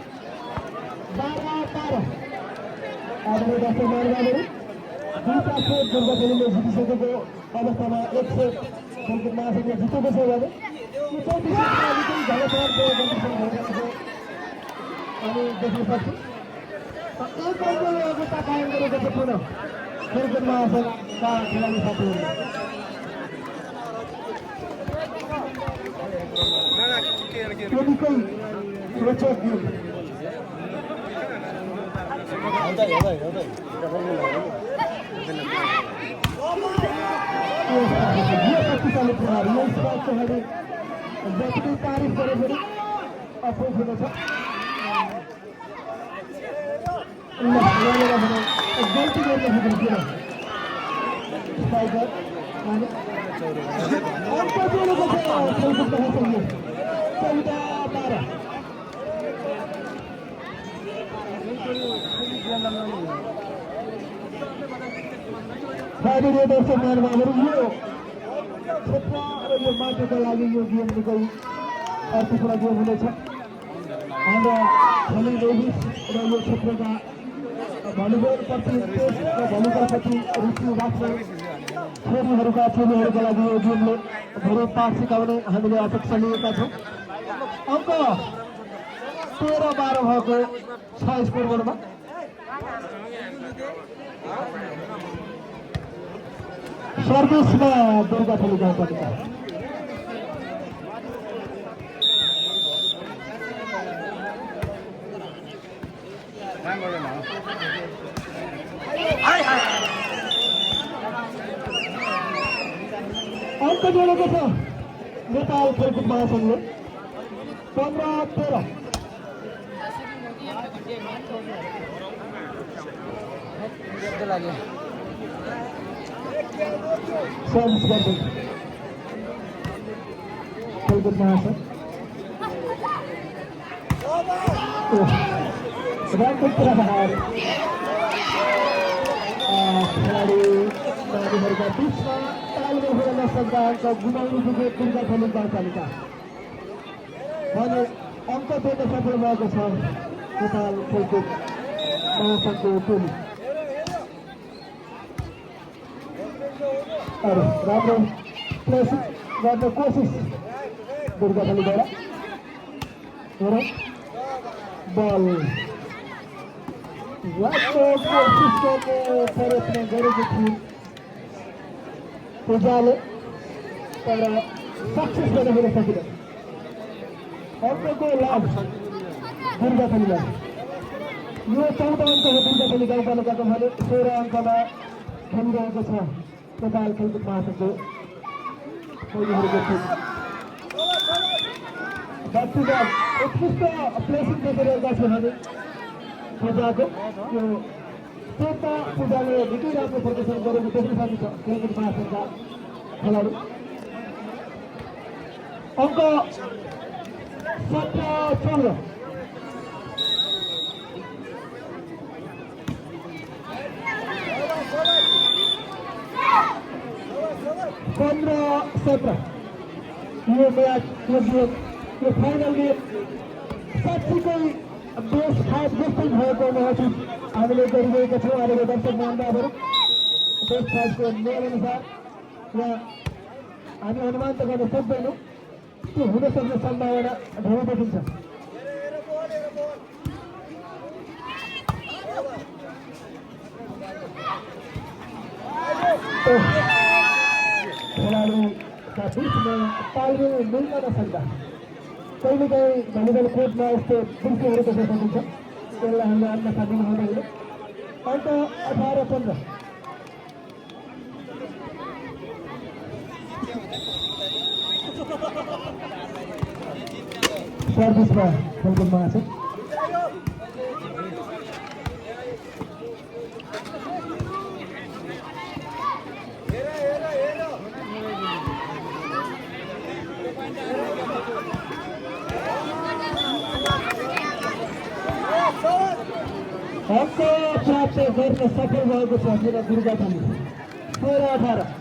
Speaker 1: 12-12 आदरणीय डाक्टर मानवाहरू दुईटा सेट दुर्गाथलीले जितिसकेको अवस्थामा एक सेट खेलकुद महासंघले जितेको छ भने यो चौथो सेटमा अलिकति झलकमानको कम्पिटिसन भइरहेको छ हामी देख्न सक्छौँ। एक अङ्कले अवस्था कायम गरेको छ पुनः खेलकुद महासंघका खेलाडी साथीहरूले। यो निकै रोचक गेम शक्तिशाली प्रहारी यो स्पाइक चौहाडी जति तारिफ गरे पनि अपोज हुनेछ। गल्ती गर्ने किन स्पाइकर अंक जोडेको छ खेलकुद महासंघले 14-12। आदरणीय दर्शक महानुभावहरू यो क्षेत्र र यो माटोका लागि यो गेम निकै अर्थपूर्ण गेम हुनेछ। हाम्रा खेली लेडिज र यो क्षेत्रका भलिबलप्रति टेस्ट र भलिबलप्रति रुचि राख्ने छोरीहरूका लागि यो गेमले धेरै पाठ सिकाउने हामीले अपेक्षा लिएका छौँ। अङ्क 13-12 भएको 6 स्कोरबोर्डमा। सर्भिसमा दुर्गाथली गाउँपालिका। अंक जोडेको छ नेपाल खेलकुद महासंघले 15-13। सर्भिस गर्दै खेलकुद महासंघ रामपुर प्रहार खेलाडी नानीहरूका बिचमा तालमेल हुन नसक्दा अङ्क गुमाउनु पुगे दुर्गाथली गाउँपालिका भने अङ्क जोड्न सफल भएको छ नेपाल खेलकुद महासंघको टोली। राम्रो प्लेस गर्ने कोसिस दुर्गाथलीबाट बल कोसिस गर्ने प्रयत्न गरेको थियो पूजाले तर सक्सेस गर्न हुन सकिँदैन। अङ्कको लाभ दुर्गाथलीलाई। यो 14 अङ्क हो दुर्गाथली गाउँपालिकाको भने 16 अङ्कमा खेलिरहेको छ नेपाल खेलकुद महासंघको टोलीहरूको टिम। व्यक्तिगत उत्कृष्ट प्लेसिङ गरिरहेका छौँ हामी पूजाको। यो सेटमा पूजाले निकै राम्रो प्रदर्शन गरेको देख्न सकिन्छ खेलकुद महासंघका खेलाडी। अङ्क 17-14। यो मैच यो फाइनल गेम साँच्चीकै बेस्ट फाइट जस्तै भएको महसुस हामीले गरिरहेका छौँ। आदरणीय दर्शक महानुभावहरू बेस्ट फाइटको नियमअनुसार यहाँ हामी अनुमान त गर्न सक्दैनौँ, त्यो हुन सक्ने सम्भावना धेरै देखिन्छ। खेलाडीका बिचमा तालमेल मिल्न नसक्दा कहिलेकाहीँ भलिबल कोर्टमा यस्तो दृश्यहरू देख्न सकिन्छ। त्यसलाई हामीले अन्न सकिनु हुँदैन। अन्त 18-15। सर्भिसमा खेलकुदमा छ अङ्क प्राप्त गर्न सफल भएको छ मेरा दुर्गाथली 16-18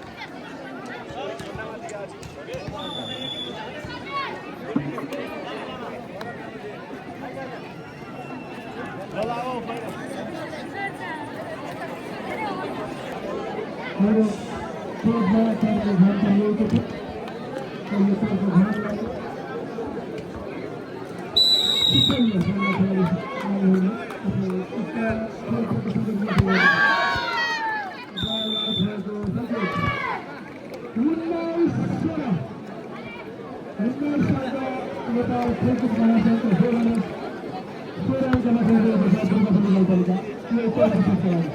Speaker 1: मेरो खेलमा खेल्ने ध्यान दिएको छ यो खेलको ध्यानलाई सिकाउन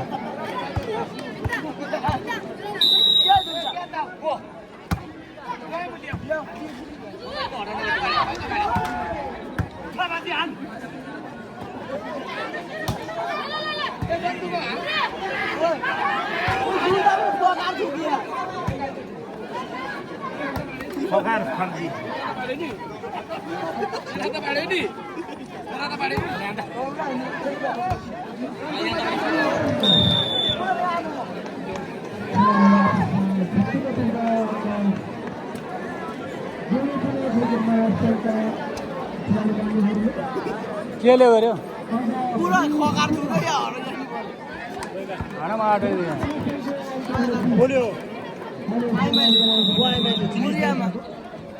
Speaker 2: के ले गर्यो
Speaker 4: पुरा खकार दुख्यो यार
Speaker 2: हाडमा आटेको
Speaker 3: बोल्यो
Speaker 4: मुरियामा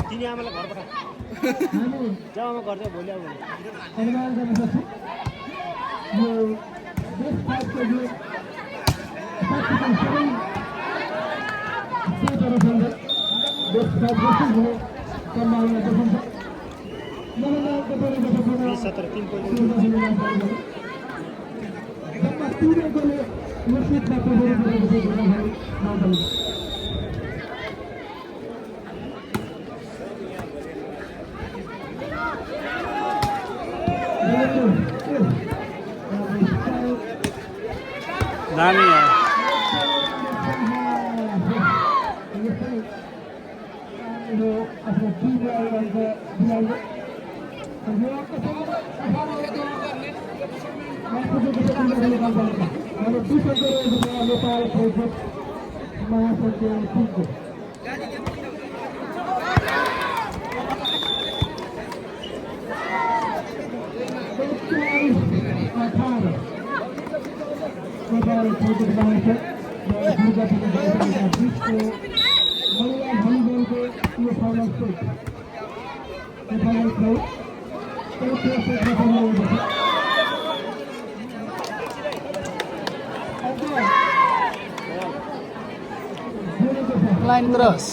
Speaker 3: तिनी आमालाई घर पठा जामा घर चाहिँ भोलि आउनु
Speaker 1: अनुमान गर्न सक्छु यो देश पासको यो देश पास हुने सम्भावना देखिन्छ
Speaker 2: दामी है लाइन क्रॉस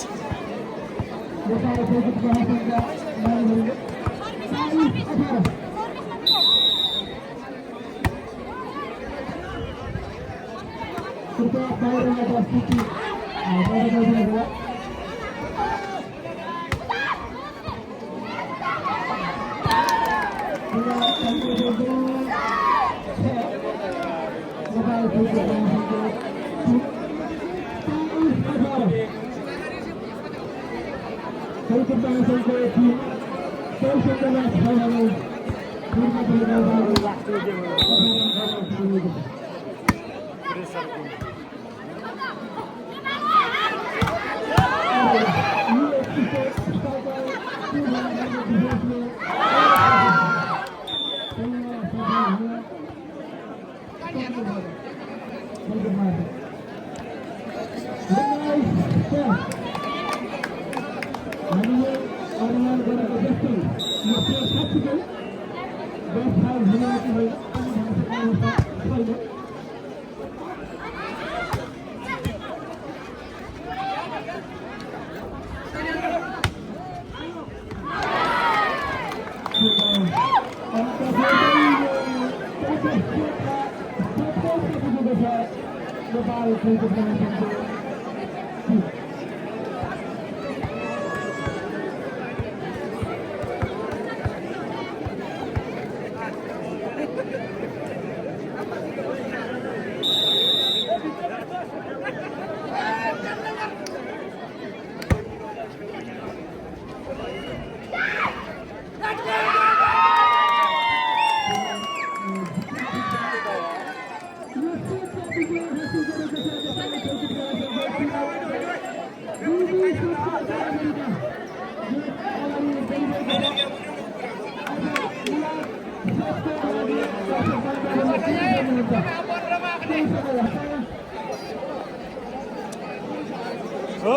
Speaker 2: हो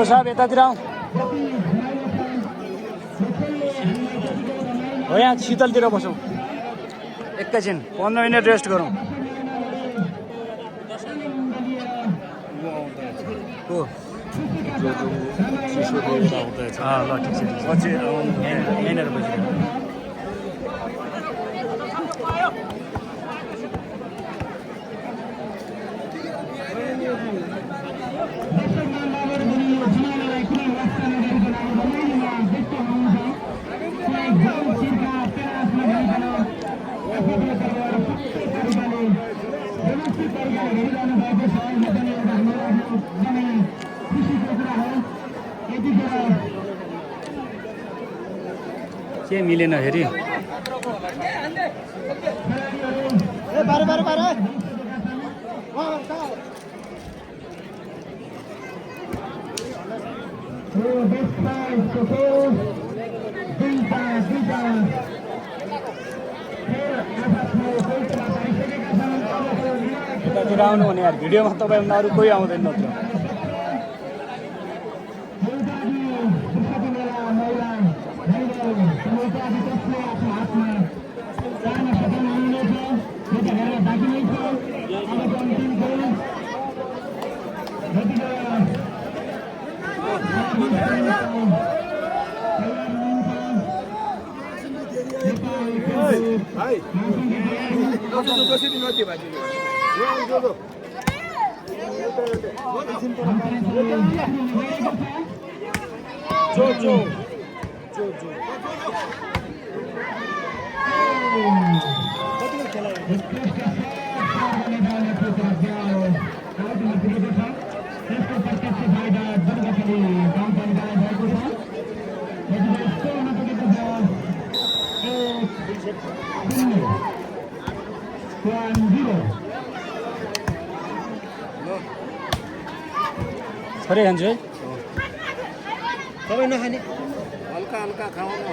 Speaker 2: साहब यतातिर आऊ हो यहाँ शीतलतिर बसौँ एकैछिन 15 मिनट रेस्ट गरौँ हो ल ठिक छ पछि यहीँनिर बसिरहेको के मिलेन फेरि यतातिर आउनु भने यार भिडियोमा तपाईँ अरू कोही आउँदैन नत्र थोरै खान्छु है
Speaker 3: तपाईँ नखाने हल्का हल्का खाउनु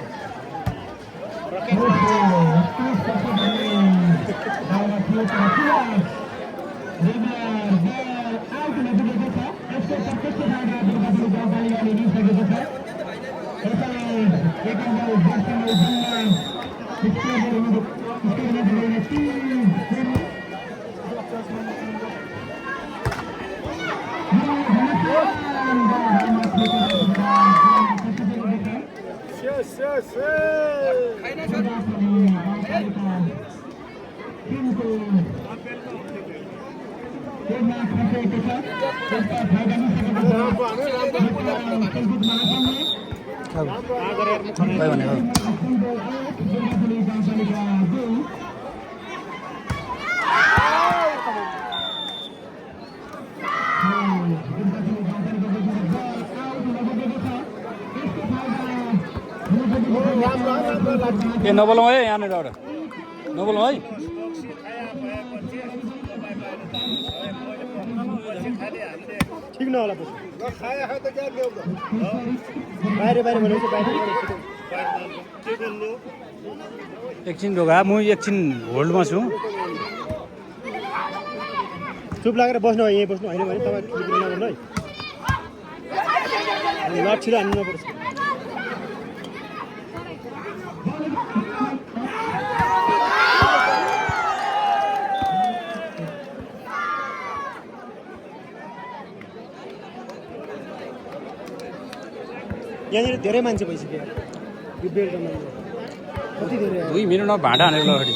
Speaker 2: ए नबोलौँ है यहाँनिर एउटा नबोलौँ है
Speaker 3: ठिक नहोला बाहिर भनेपछि
Speaker 2: एकछिन ढोका म एकछिन होल्डमा छु
Speaker 3: चुप लागेर बस्नु यहीँ बस्नु होइन भने तपाईँ नगर्नु है लट छिटो हान्नु नपर्छ यहाँनिर धेरै मान्छे भइसक्यो यो बेल्टमा कति धेरै
Speaker 2: 2 मिनेटमा भाँडा हानेर लगाडी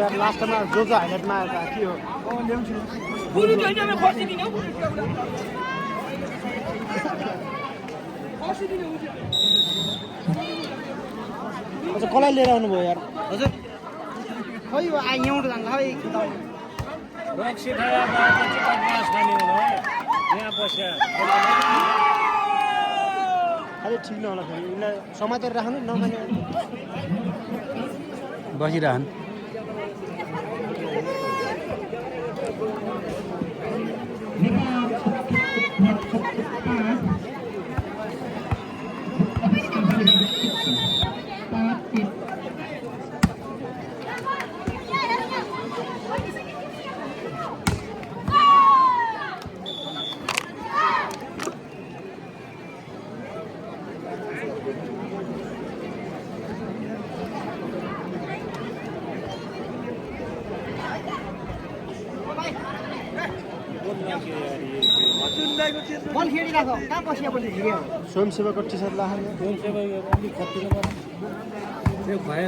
Speaker 3: यार लास्टमा जो हाइलाइटमा आएको के हो
Speaker 4: बुढी दैनामा खसिदिने हौ बुढी खसिदिने हुन्छ
Speaker 3: अच्छा कसलाई लिएर आउनु भयो यार
Speaker 4: हजुर खै यो यहाँ जान्छ खै
Speaker 2: रक्सी खाया बदमास बन्यो है यहाँ बस्या
Speaker 3: अलि ठिक नहोला फेरि यसलाई समातेर राख्नु नमाने
Speaker 2: बसिरहन्
Speaker 4: बल खेलिराख कहाँ बसिया पनि भिडियो
Speaker 3: स्वयंसेवकको टी सर्ट लाखाने
Speaker 4: यो भाइ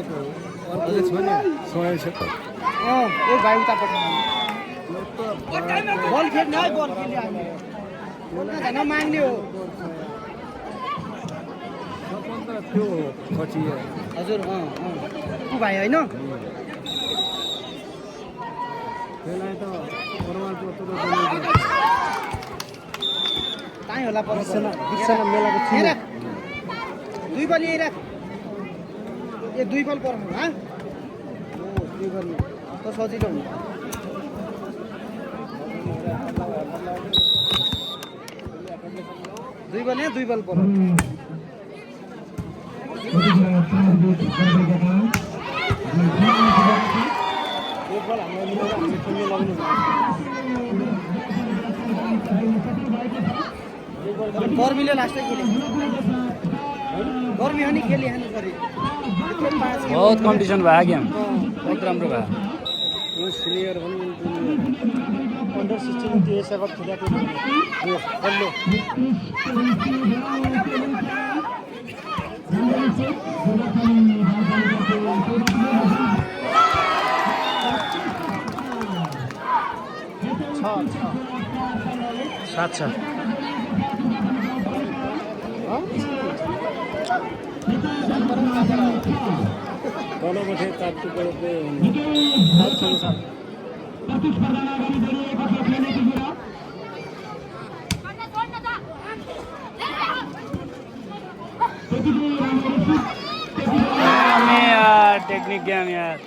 Speaker 4: उता पठाउनु बल खेल्ने है बल खेल्ने हामी झन् माग्ने हो हजुर ऊ भाइ होइन कहीँ होला
Speaker 3: मेलाको
Speaker 4: यहीँ राख दुई बल यहीँ राख ए दुई बल पर्नु दुई बल त सजिलो हुन्छ दुई बल यहाँ दुई बल पर्नु गर्मीले लास्टै खेले गर्मी हो नि खेली हाल्नु पऱ्यो
Speaker 2: बहुत कम्पिटिसन भयो गेम बहुत राम्रो भयो
Speaker 3: सिनियर अन्डर 16 टी सेभक खेलेको यो बल्लो
Speaker 2: सात छ
Speaker 3: बनाउँथे तात्तु पर्दै
Speaker 2: यार टेक्निक गेम यार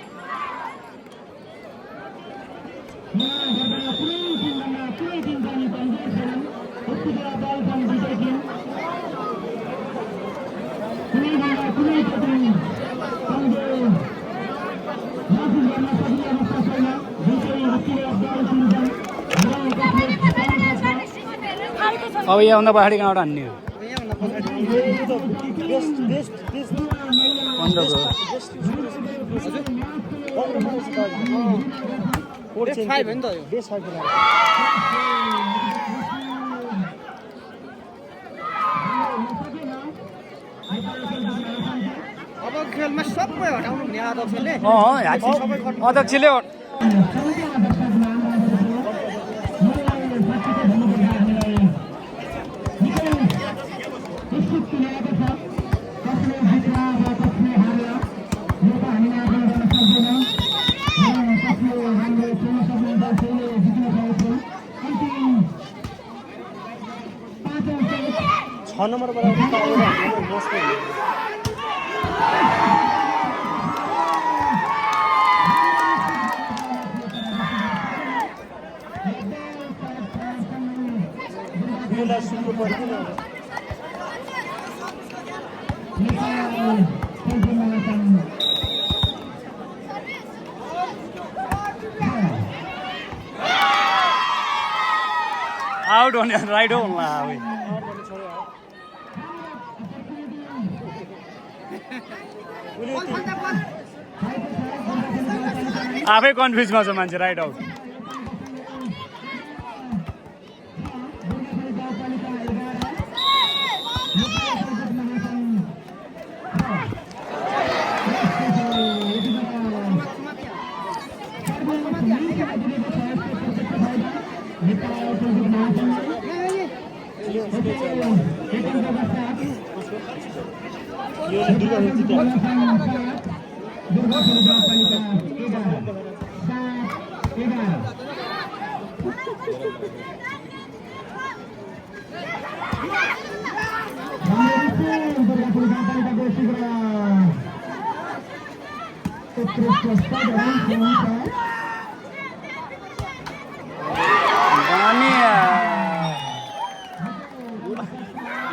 Speaker 2: अब यहाँ पहाडी कहाँबाट हान्ने हो
Speaker 4: 5 हो नि त यो
Speaker 3: बेस खालको
Speaker 4: अब खेलमा सबै हटाउनु हुने अध्यक्षले
Speaker 2: अध्यक्षले
Speaker 3: नम्बरबाट सुन्नु पर्दैन
Speaker 2: आउट होने राइट हो आफै कन्फ्युजमा छ मान्छे राइट आउट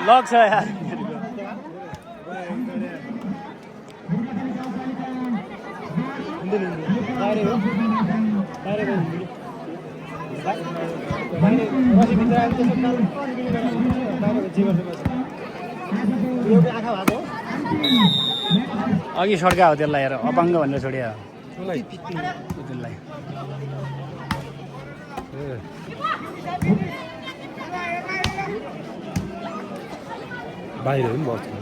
Speaker 2: लक छ यार अघि सड्का हो त्यसलाई हेर अपाङ्ग भनेर छोडिया त्यसलाई
Speaker 3: बाहिर पनि बस्छ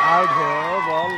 Speaker 3: आउट है बॉल